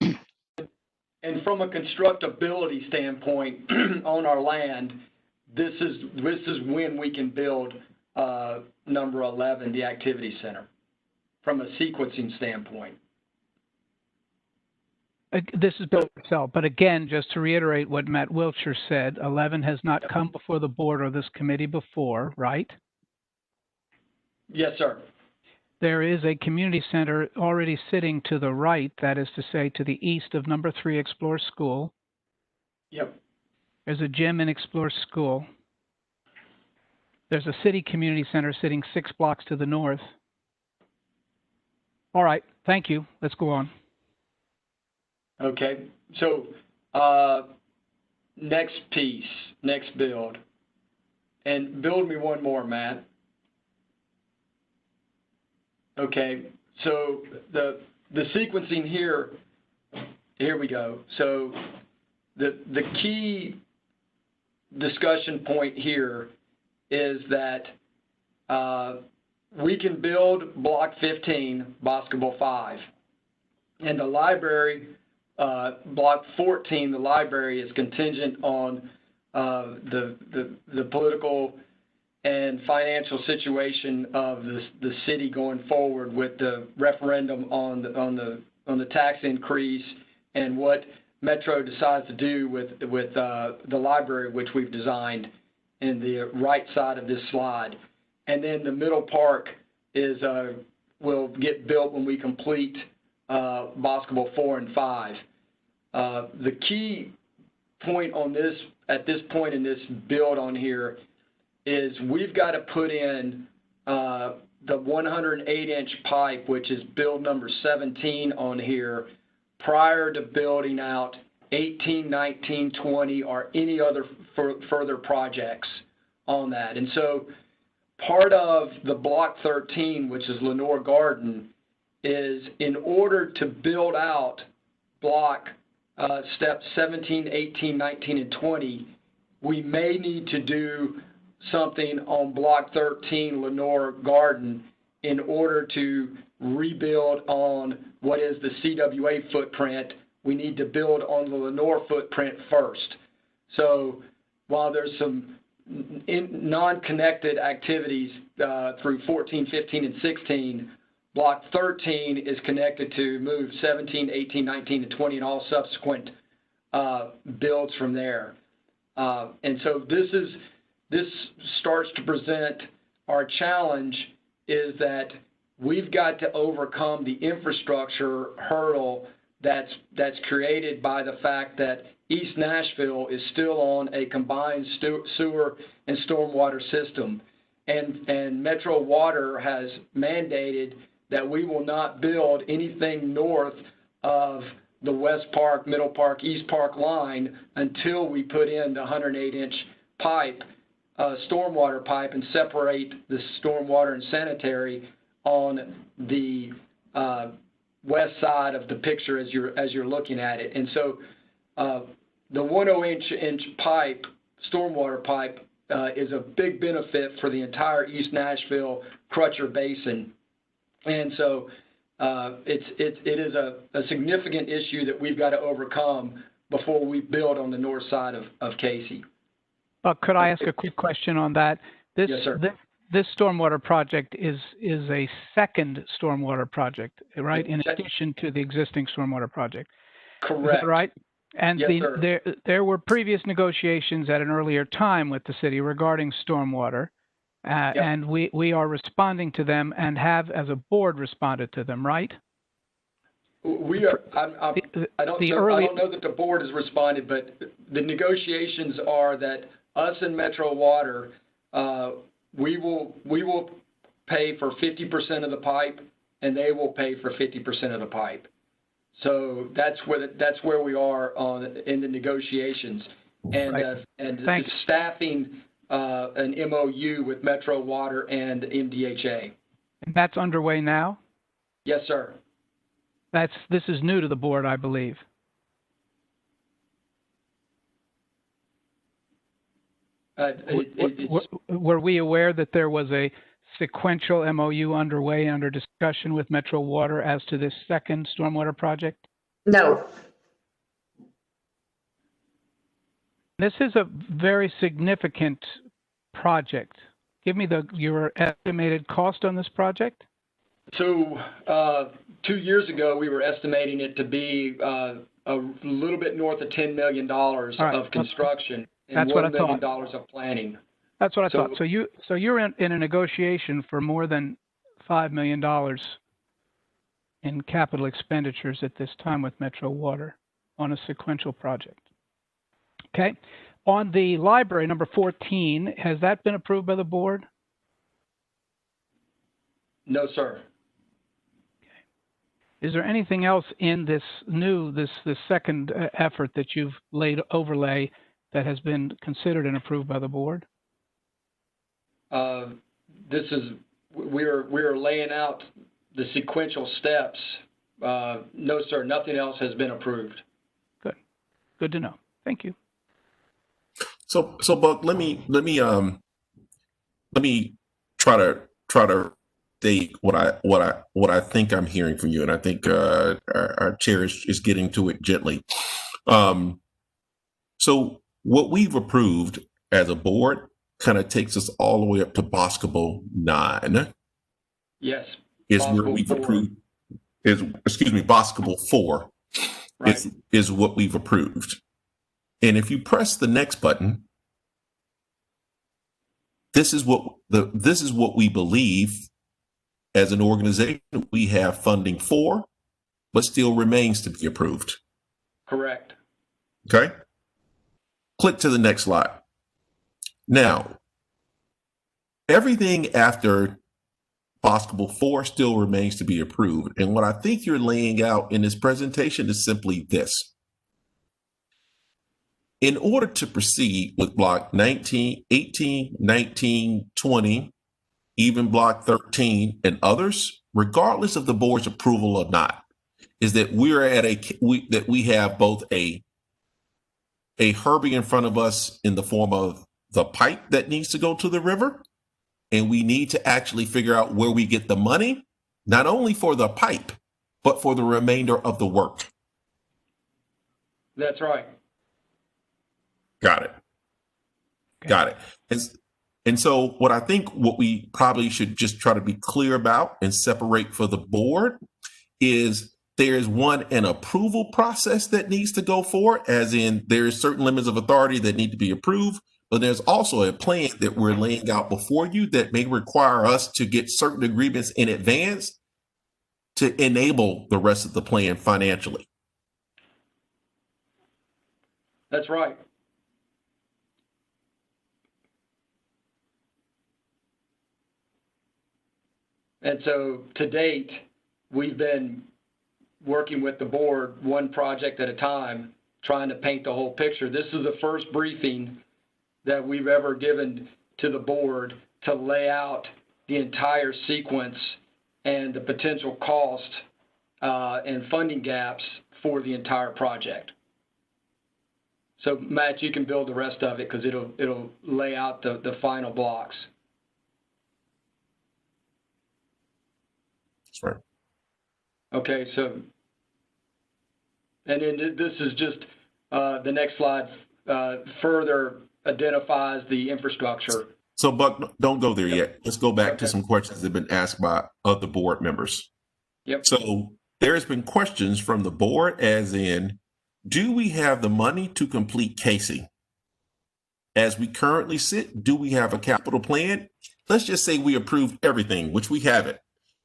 And from a constructability standpoint on our land, this is when we can build number 11, the activity center, from a sequencing standpoint. This is built itself, but again, just to reiterate what Matt Wiltshire said, 11 has not come before the board or this committee before, right? Yes, sir. There is a community center already sitting to the right, that is to say to the east of number 3 Explore School. Yep. There's a gym in Explore School. There's a city community center sitting 6 blocks to the north. All right, thank you. Let's go on. Okay, so next piece, next build. And build me one more, Matt. Okay, so the sequencing here we go. So the key discussion point here is that we can build block 15, Basketball 5, and the library, block 14, the library is contingent on the political and financial situation of the city going forward with the referendum on the tax increase and what Metro decides to do with the library, which we've designed in the right side of this slide. And then the middle park is will get built when we complete Basketball 4 and 5. The key point on this, at this point in this build on here, is we've got to put in the 108-inch pipe, which is build number 17 on here, prior to building out 18, 19, 20, or any other further projects on that. And so part of the block 13, which is Lenore Garden, is in order to build out block steps 17, 18, 19, and 20, we may need to do something on block 13, Lenore Garden, in order to rebuild on what is the CWA footprint we need to build on the Lenore footprint first. So while there's some non-connected activities through 14, 15, and 16, Block 13 is connected to move 17, 18, 19, and 20, and all subsequent builds from there. And so this starts to present our challenge is that we've got to overcome the infrastructure hurdle that's created by the fact that East Nashville is still on a combined sewer and stormwater system. And Metro Water has mandated that we will not build anything north of the West Park, Middle Park, East Park line until we put in the 108-inch pipe, stormwater pipe, and separate the stormwater and sanitary on the west side of the picture as you're looking at it. And so the 108-inch pipe, stormwater pipe, is a big benefit for the entire East Nashville Crutcher Basin. And so it is a significant issue that we've got to overcome before we build on the north side of Casey. Could I ask a quick question on that? Yes, sir. This stormwater project is a second stormwater project, right? In addition to the existing stormwater project. Correct. Is that right? And yes, sir. there were previous negotiations at an earlier time with the city regarding stormwater. Yep. And we are responding to them and have, as a board, responded to them, right? We are. I don't know that the board has responded, but the negotiations are that us and Metro Water, we will pay for 50% of the pipe, and they will pay for 50% of the pipe. So that's where we are in the negotiations, and right. the staffing an MOU with Metro Water and MDHA. And that's underway now? Yes, sir. This is new to the board, I believe. Were we aware that there was a sequential MOU underway under discussion with Metro Water as to this second stormwater project? No. This is a very significant project. Give me your estimated cost on this project. So 2 years ago, we were estimating it to be a little bit north of $10 million of construction and $1 million of planning. That's what I thought. So you're in a negotiation for more than $5 million in capital expenditures at this time with Metro Water on a sequential project. Okay. On the library, number 14, has that been approved by the board? No, sir. Is there anything else in this second effort that you've overlay that has been considered and approved by the board? We're laying out the sequential steps. No, sir, nothing else has been approved. Good to know. Thank you. So Buck, let me try to state what I think I'm hearing from you, and I think our chair is getting to it gently. So what we've approved as a board kind of takes us all the way up to Boscobel 9. Yes. Is where we've approved. Boscobel 4 right. is what we've approved. And if you press the next button, this is what we believe as an organization we have funding for, but still remains to be approved. Correct. Okay. Click to the next slide. Now, everything after Boscobel 4 still remains to be approved. And what I think you're laying out in this presentation is simply this. In order to proceed with block 19, 18, 19, 20, even block 13 and others, regardless of the board's approval or not, is that we have both a Herbie in front of us in the form of the pipe that needs to go to the river, and we need to actually figure out where we get the money, not only for the pipe, but for the remainder of the work. That's right. Got it. Got it. And so what I think what we probably should just try to be clear about and separate for the board is there's an approval process that needs to go forward, as in there's certain limits of authority that need to be approved, but there's also a plan that we're laying out before you that may require us to get certain agreements in advance to enable the rest of the plan financially. That's right. And so to date, we've been working with the board one project at a time, trying to paint the whole picture. This is the first briefing that we've ever given to the board to lay out the entire sequence and the potential cost and funding gaps for the entire project. So Matt, you can build the rest of it because it'll lay out the final blocks. That's right. Okay, so, and then this is just the next slide further identifies the infrastructure. So, Buck, don't go there yet. Let's go back to some questions that have been asked by other board members. Yep. So there's been questions from the board as in, do we have the money to complete Casey? As we currently sit, do we have a capital plan? Let's just say we approved everything, which we haven't.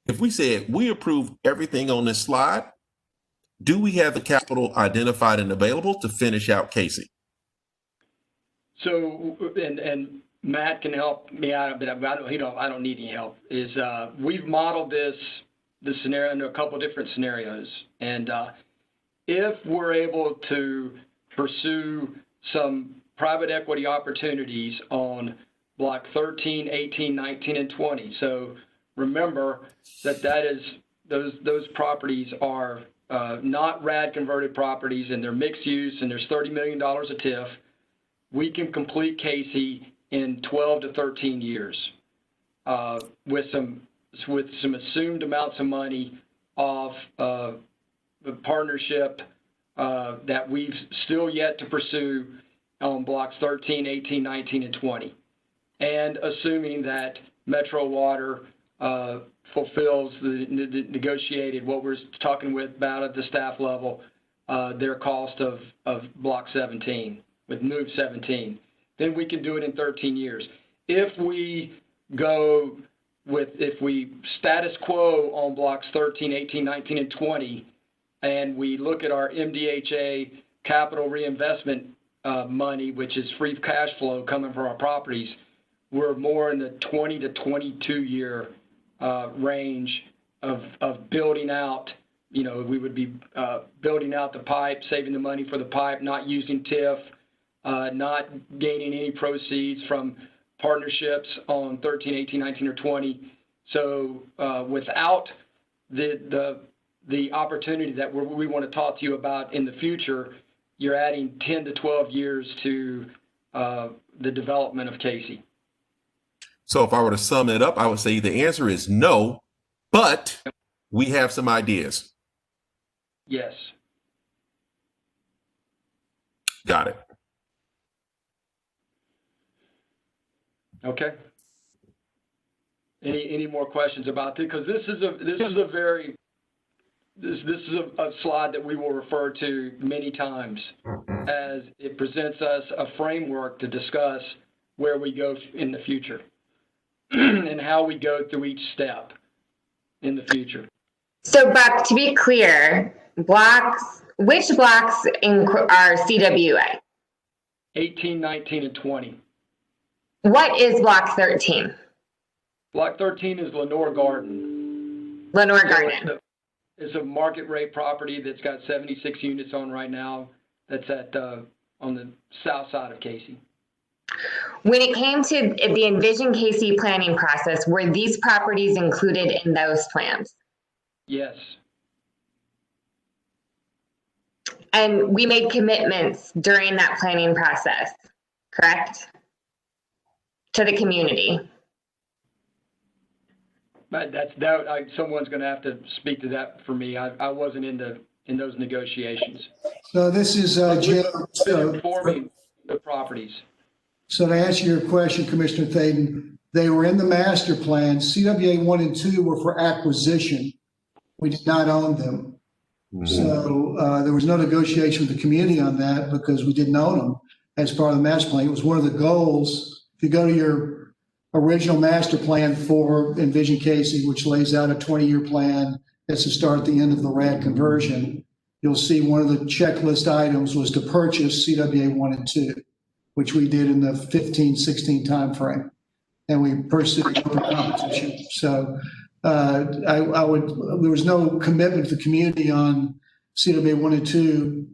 If we said we approve everything on this slide, do we have the capital identified and available to finish out Casey? So, and Matt can help me out, but I don't need any help. We've modeled this scenario into a couple of different scenarios, and if we're able to pursue some private equity opportunities on block 13, 18, 19, and 20. So remember that is those properties are not RAD converted properties, and they're mixed use, and there's $30 million of TIF. We can complete Casey in 12 to 13 years with some assumed amounts of money off the partnership that we've still yet to pursue on blocks 13, 18, 19, and 20. And assuming that Metro Water fulfills the negotiated, what we're talking about at the staff level, their cost of block 17 with move 17, then we can do it in 13 years. If we status quo on blocks 13, 18, 19, and 20, and we look at our MDHA capital reinvestment money, which is free cash flow coming from our properties, we're more in the 20 to 22 year range of building out. We would be building out the pipe, saving the money for the pipe, not using TIF, not gaining any proceeds from partnerships on 13, 18, 19, or 20. So without the opportunity that we want to talk to you about in the future, you're adding 10 to 12 years to the development of Casey. So if I were to sum it up, I would say the answer is no, but we have some ideas. Yes. Got it. Okay. Any more questions about this? Because this is a slide that we will refer to many times as it presents us a framework to discuss where we go in the future and how we go through each step in the future. So, Buck, to be clear, which blocks are CWA? 18, 19, and 20. What is block 13? Block 13 is Lenore Garden. Lenore Garden. It's a market rate property that's got 76 units on right now. That's on the south side of Casey. When it came to the Envision Casey planning process, were these properties included in those plans? Yes. And we made commitments during that planning process, correct? To the community. But someone's going to have to speak to that for me. I wasn't in the in those negotiations? So this is Jim. Forming the properties. So to answer your question, Commissioner Thaden, they were in the master plan. CWA 1 and 2 were for acquisition. We did not own them. So there was no negotiation with the community on that because we didn't own them as part of the master plan. It was one of the goals. If you go to your original master plan for Envision Casey, which lays out a 20-year plan that's to start at the end of the RAD conversion, you'll see one of the checklist items was to purchase CWA 1 and 2, which we did in the 15-16 timeframe. And we purchased it in open competition. So there was no commitment to the community on CWA 1 and 2.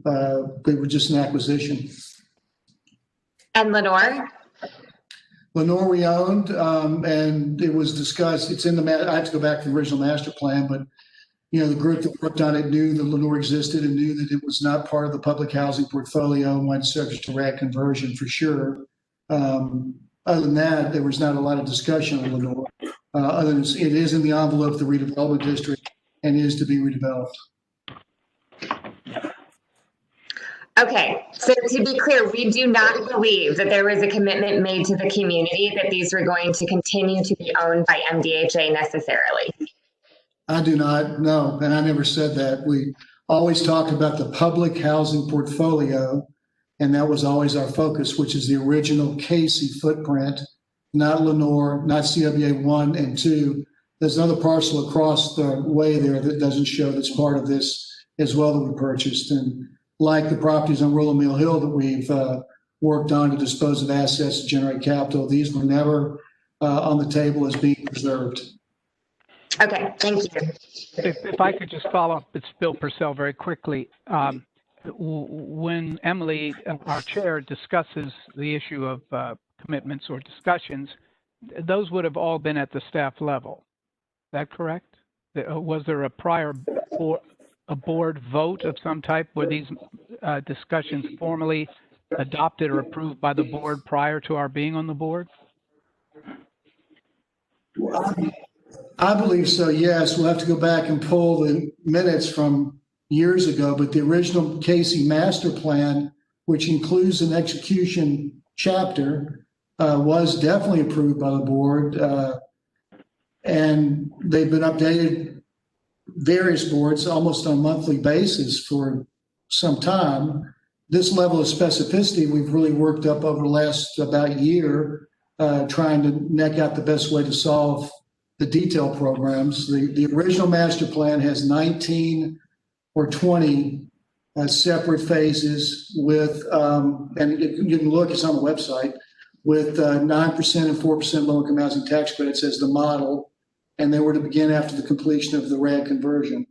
They were just an acquisition. And Lenore? Lenore we owned, and it was discussed. It's in the, I have to go back to the original master plan, but the group that worked on it knew that Lenore existed and knew that it was not part of the public housing portfolio and went subject to RAD conversion for sure. Other than that, there was not a lot of discussion on Lenore. Other than it is in the envelope of the redevelopment district and is to be redeveloped. Okay, so to be clear, we do not believe that there was a commitment made to the community that these were going to continue to be owned by MDHA necessarily. I do not know, and I never said that. We always talked about the public housing portfolio, and that was always our focus, which is the original Casey footprint, not Lenore, not CWA 1 and 2. There's another parcel across the way there that doesn't show that's part of this as well that we purchased. And like the properties on Rural Mill Hill that we've worked on to dispose of assets to generate capital, these were never on the table as being preserved. Okay, thank you. If I could just follow up with Bill Purcell very quickly. When Emily, our chair, discusses the issue of commitments or discussions, those would have all been at the staff level. Is that correct? Was there a prior board vote of some type? Were these discussions formally adopted or approved by the board prior to our being on the board? I believe so, yes. We'll have to go back and pull the minutes from years ago, but the original Casey master plan, which includes an execution chapter, was definitely approved by the board. And they've been updated, various boards, almost on a monthly basis for some time. This level of specificity we've really worked up over the last about year, trying to neck out the best way to solve the detail programs. The original master plan has 19 or 20 separate phases with, and you can look, it's on the website, with 9% and 4% low-income housing tax credits as the model, and they were to begin after the completion of the RAD conversion.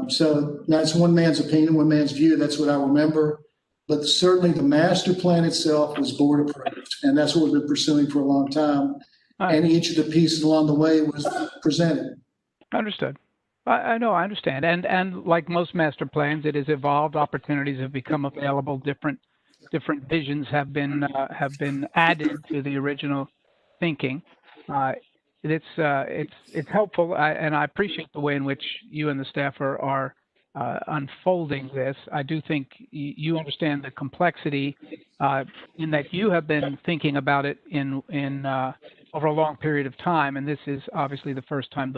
So that's one man's opinion, one man's view. That's what I remember. But certainly the master plan itself was board approved, and that's what we've been pursuing for a long time. And each of the pieces along the way was presented. Understood. I know, I understand. And like most master plans, it has evolved. Opportunities have become available. Different visions have been added to the original thinking. It's helpful, and I appreciate the way in which you and the staff are unfolding this. I do think you understand the complexity in that you have been thinking about it in over a long period of time, and this is obviously the first time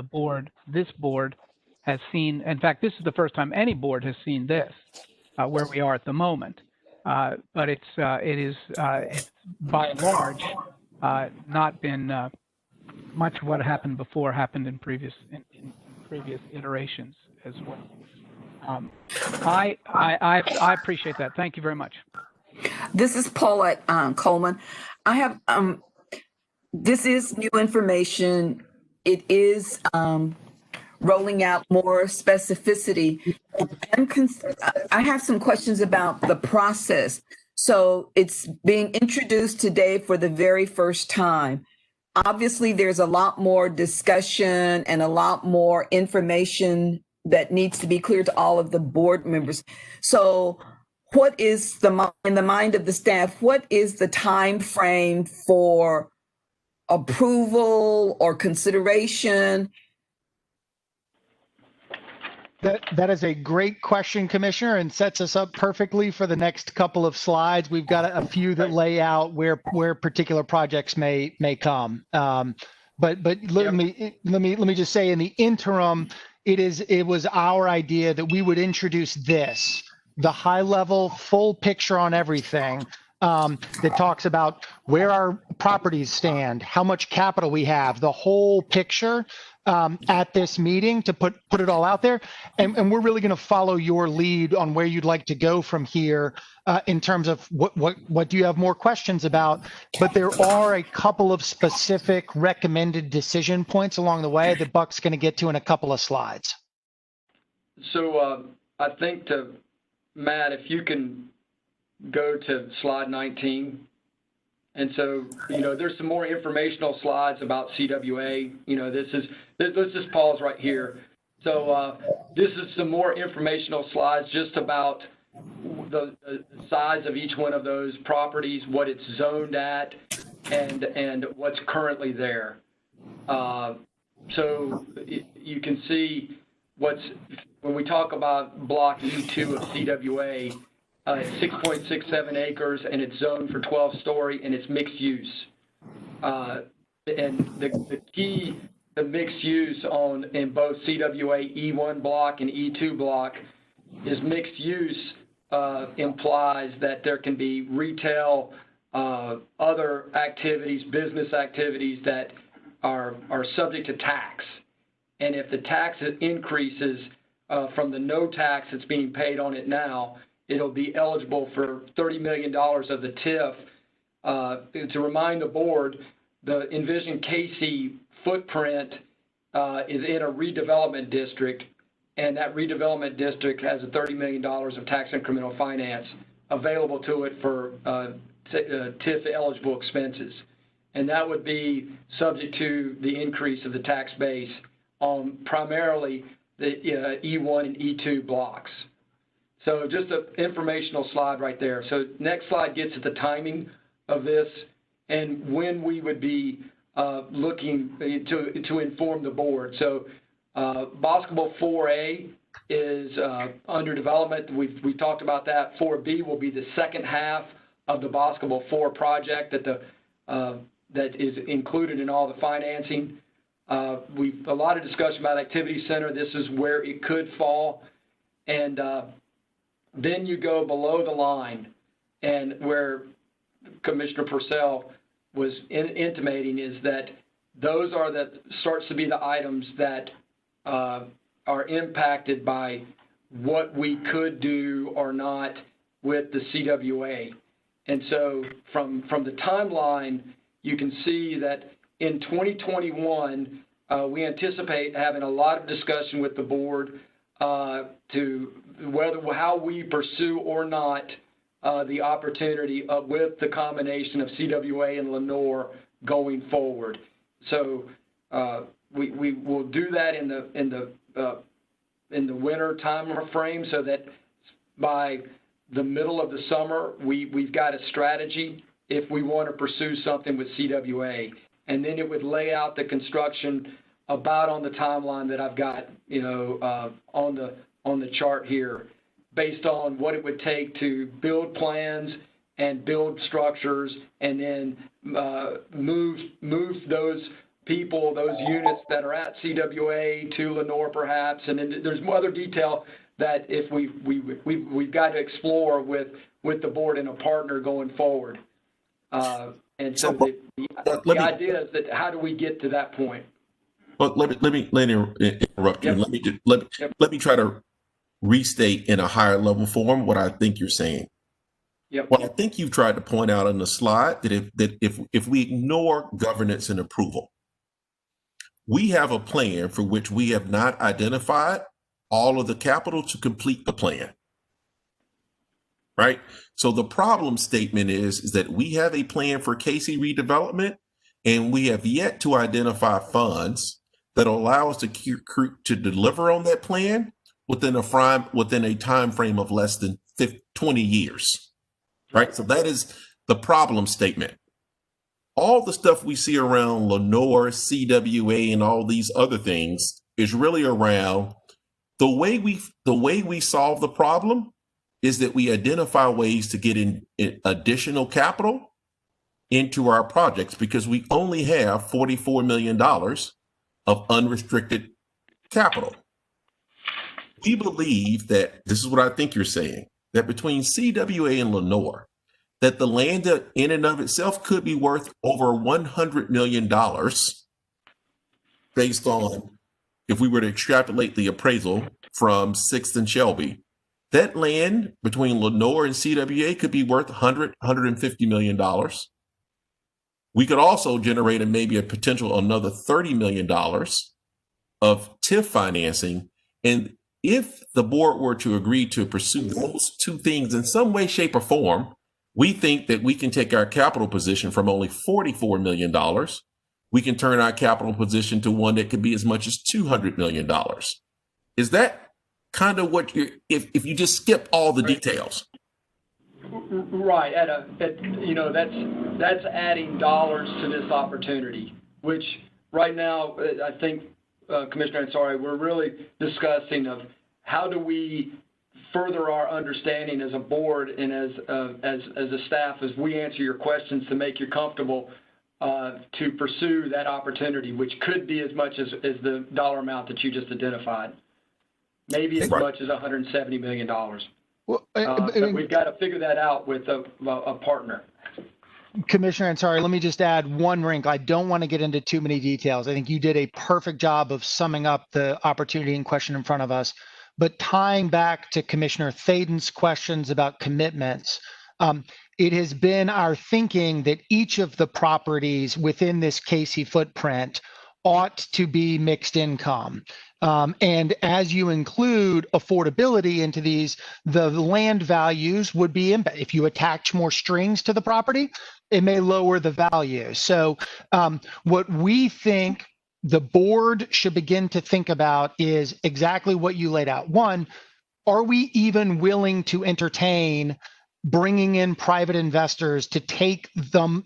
this board has seen. In fact, this is the first time any board has seen this, where we are at the moment. But it's by and large not been much of what happened before happened in previous iterations as well. I appreciate that. Thank you very much. This is Paulette Coleman. I have this is new information. It is rolling out more specificity. I have some questions about the process. So it's being introduced today for the very first time. Obviously, there's a lot more discussion and a lot more information that needs to be clear to all of the board members. So what is in the mind of the staff, what is the time frame for approval or consideration? That is a great question, Commissioner, and sets us up perfectly for the next couple of slides. We've got a few that lay out where particular projects may come. But let me just say, in the interim, it was our idea that we would introduce the high level full picture on everything, that talks about where our properties stand, how much capital we have, the whole picture, at this meeting, to put it all out there. And we're really going to follow your lead on where you'd like to go from here, in terms of what do you have more questions about. But there are a couple of specific recommended decision points along the way that Buck's going to get to in a couple of slides. So I think, Matt, if you can go to slide 19. And so, there's some more informational slides about CWA. Let's just pause right here. So this is some more informational slides just about the size of each one of those properties, what it's zoned at, and what's currently there. So you can see when we talk about block E2 of CWA, it's 6.67 acres, and it's zoned for 12-story, and it's mixed use. And the key to mixed use in both CWA E1 block and E2 block is mixed use implies that there can be retail, other activities, business activities that are subject to tax. And if the tax increases from the no tax that's being paid on it now, it'll be eligible for $30 million of the TIF. To remind the board, the Envision Casey footprint is in a redevelopment district, and that redevelopment district has a $30 million of tax incremental finance available to it for TIF eligible expenses. And that would be subject to the increase of the tax base on primarily the E1 and E2 blocks. So just an informational slide right there. So next slide gets at the timing of this and when we would be looking to inform the board. So Boscobel 4A is under development. We've talked about that. 4B will be the second half of the Boscobel 4 project that is included in all the financing. A lot of discussion about activity center. This is where it could fall. And then you go below the line, and where Commissioner Purcell was intimating is that those starts to be the items that are impacted by what we could do or not with the CWA. And so from the timeline, you can see that in 2021, we anticipate having a lot of discussion with the board to how we pursue or not the opportunity with the combination of CWA and Lenore going forward. So we will do that in the winter time frame, so that by the middle of the summer we've got a strategy if we want to pursue something with CWA, and then it would lay out the construction about on the timeline that I've got, on the chart here, based on what it would take to build plans and build structures, and then move those people, those units that are at CWA to Lenore perhaps, and then there's more other detail that if we've got to explore with the board and a partner going forward. And so the idea is that how do we get to that point? Well, let me interrupt you. Yep. Let me try to restate in a higher level form what I think you're saying. Yep. Well, I think you've tried to point out on the slide that if we ignore governance and approval, we have a plan for which we have not identified all of the capital to complete the plan. Right? So the problem statement is that we have a plan for Casey redevelopment, and we have yet to identify funds that allow us to deliver on that plan within a time frame of less than 20 years. Right? So that is the problem statement. All the stuff we see around Lenore, CWA, and all these other things is really around The way we solve the problem is that we identify ways to get in additional capital into our projects, because we only have $44 million of unrestricted capital. We believe that, this is what I think you're saying, that between CWA and Lenore, that the land in and of itself could be worth over $100 million based on, if we were to extrapolate the appraisal from 6th and Shelby, that land between Lenore and CWA could be worth $150 million. We could also generate maybe a potential another $30 million of TIF financing. And if the board were to agree to pursue those two things in some way, shape, or form, we think that we can take our capital position from only $44 million. We can turn our capital position to one that could be as much as $200 million. Is that kind of what if you just skip all the details? Right. That's adding dollars to this opportunity, which right now, I think, Commissioner Ansari, we're really discussing of how do we further our understanding as a board and as a staff, as we answer your questions to make you comfortable to pursue that opportunity, which could be as much as the dollar amount that you just identified, maybe as much as $170 million. Well, but we've got to figure that out with a partner. Commissioner Ansari, let me just add one wrinkle. I don't want to get into too many details. I think you did a perfect job of summing up the opportunity and question in front of us. But tying back to Commissioner Thaden's questions about commitments, it has been our thinking that each of the properties within this Casey footprint ought to be mixed income. And as you include affordability into these, the land values would be impacted. If you attach more strings to the property, it may lower the value. So what we think the board should begin to think about is exactly what you laid out. One, are we even willing to entertain bringing in private investors to take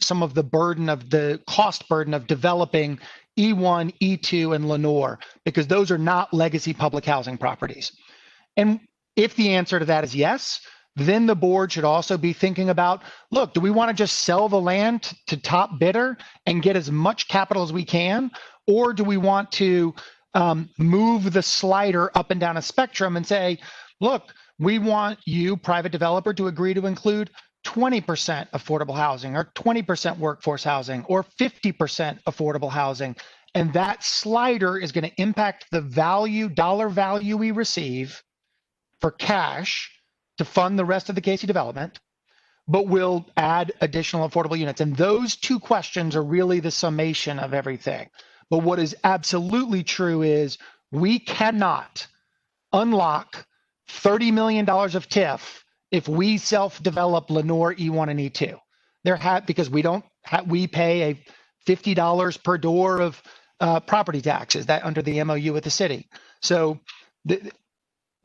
some of the burden of the cost burden of developing E1, E2, and Lenore, because those are not legacy public housing properties. And if the answer to that is yes, then the board should also be thinking about, look, do we want to just sell the land to top bidder and get as much capital as we can? Or do we want to move the slider up and down a spectrum and say, look, we want you, private developer, to agree to include 20% affordable housing or 20% workforce housing or 50% affordable housing. And that slider is going to impact the dollar value we receive for cash to fund the rest of the Casey development, but we'll add additional affordable units. And those two questions are really the summation of everything. But what is absolutely true is we cannot unlock $30 million of TIF if we self-develop Lenore E1 and E2. Because we pay a $50 per door of property taxes that under the MOU with the city. So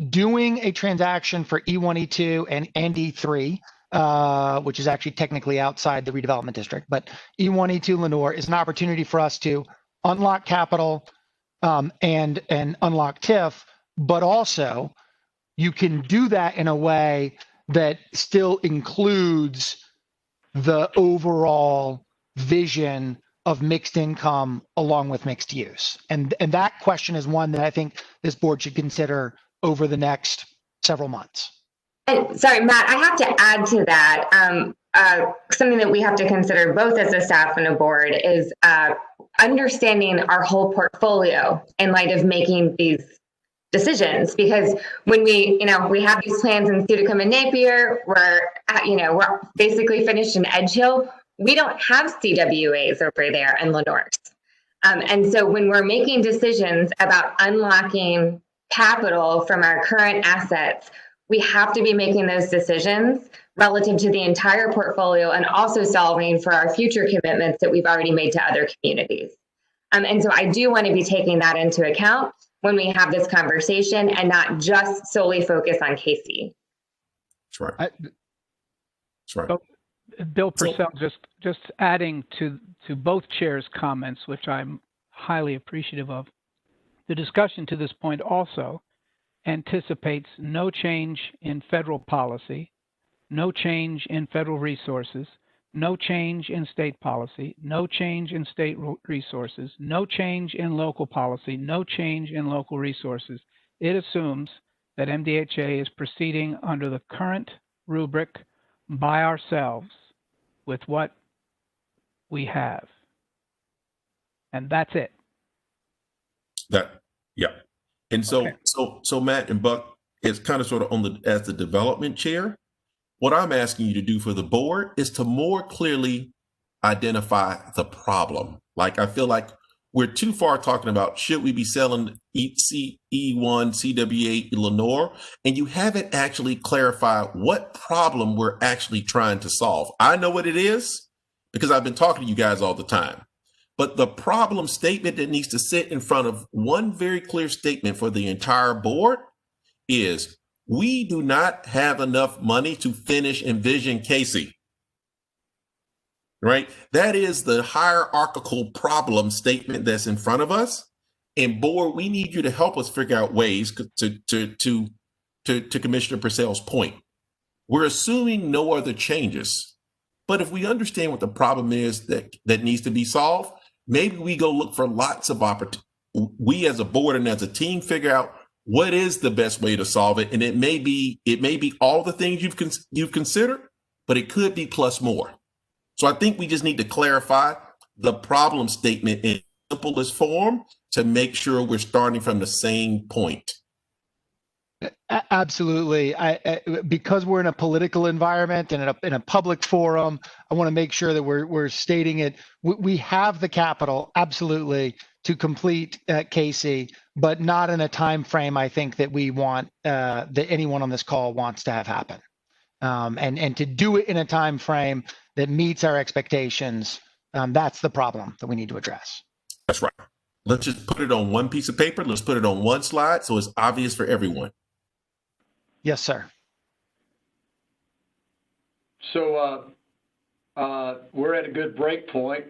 doing a transaction for E1, E2, and E3, which is actually technically outside the redevelopment district, but E1, E2, Lenore is an opportunity for us to unlock capital and unlock TIF, but also you can do that in a way that still includes the overall vision of mixed income along with mixed use. And that question is one that I think this board should consider over the next several months. And sorry, Matt, I have to add to that. Something that we have to consider both as a staff and a board is understanding our whole portfolio in light of making these decisions. Because when we have these plans in Sudicum and Napier, we're basically finished in Edge Hill. We don't have CWAs over there in Lenore. And so when we're making decisions about unlocking capital from our current assets, we have to be making those decisions relative to the entire portfolio and also solving for our future commitments that we've already made to other communities. And so I do want to be taking that into account when we have this conversation and not just solely focus on Casey. That's right. That's right. So, Bill Purcell, just adding to both chairs' comments, which I'm highly appreciative of. The discussion to this point also anticipates no change in federal policy, no change in federal resources, no change in state policy, no change in state resources, no change in local policy, no change in local resources. It assumes that MDHA is proceeding under the current rubric by ourselves with what we have. And that's it. That, yeah. And so, Okay. so Matt and Buck is kind of sort of on the, as the development chair. What I'm asking you to do for the board is to more clearly identify the problem. Like, I feel like we're too far talking about, should we be selling E1, CWA, Lenore? And you haven't actually clarified what problem we're actually trying to solve. I know what it is because I've been talking to you guys all the time. But the problem statement that needs to sit in front of one very clear statement for the entire board is, we do not have enough money to finish Envision Casey. Right? That is the hierarchical problem statement that's in front of us. And board, we need you to help us figure out ways to Commissioner Purcell's point. We're assuming no other changes. But if we understand what the problem is that needs to be solved, maybe we go look for lots of opportunities. We as a board and as a team figure out what is the best way to solve it. And it may be all the things you've considered, but it could be plus more. So I think we just need to clarify the problem statement in simplest form to make sure we're starting from the same point. Absolutely. Because we're in a political environment and in a public forum, I want to make sure that we're stating it. We have the capital, absolutely, to complete Casey, but not in a time frame I think that we want, that anyone on this call wants to have happen. And to do it in a time frame that meets our expectations, that's the problem that we need to address. That's right. Let's just put it on one piece of paper. Let's put it on one slide so it's obvious for everyone. Yes, sir. So we're at a good break point.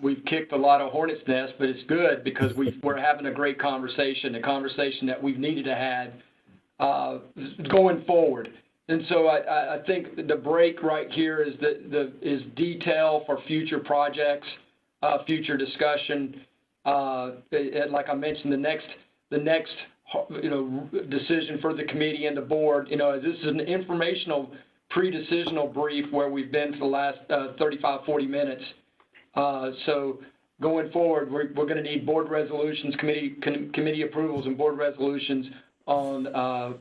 We've kicked a lot of hornet's nests, but it's good because we're having a great conversation, a conversation that we've needed to have going forward. And so I think the break right here is is detail for future projects, future discussion. Like I mentioned, the next decision for the committee and the board. This is an informational pre-decisional brief where we've been for the last 35, 40 minutes. So going forward, we're going to need board resolutions, committee approvals, and board resolutions on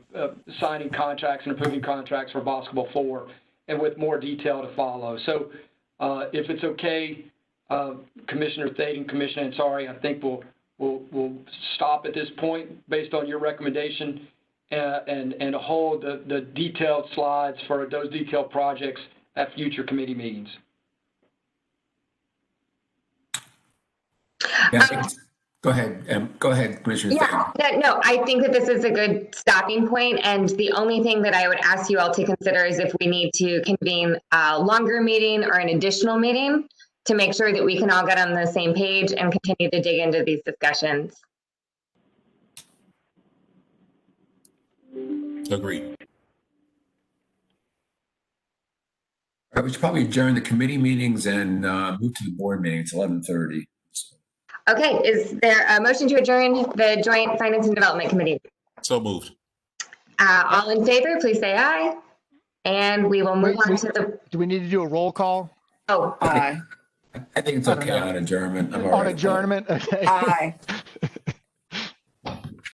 signing contracts and approving contracts for Basketball 4, and with more detail to follow. So if it's okay, Commissioner Thade and Commissioner Ansari, I think we'll stop at this point based on your recommendation and hold the detailed slides for those detailed projects at future committee meetings. Yeah, go ahead, Commissioner. Yeah, no, I think that this is a good stopping point, and the only thing that I would ask you all to consider is if we need to convene a longer meeting or an additional meeting to make sure that we can all get on the same page and continue to dig into these discussions. Agreed. All right, we should probably adjourn the committee meetings and move to the board meeting. It's 11:30. Okay, is there a motion to adjourn the Joint Finance and Development Committee? So moved. All in favor, please say aye. And we will move on to the. Do we need to do a roll call? Oh, I think it's okay on adjournment. I'm all On right. adjournment? Okay. Aye.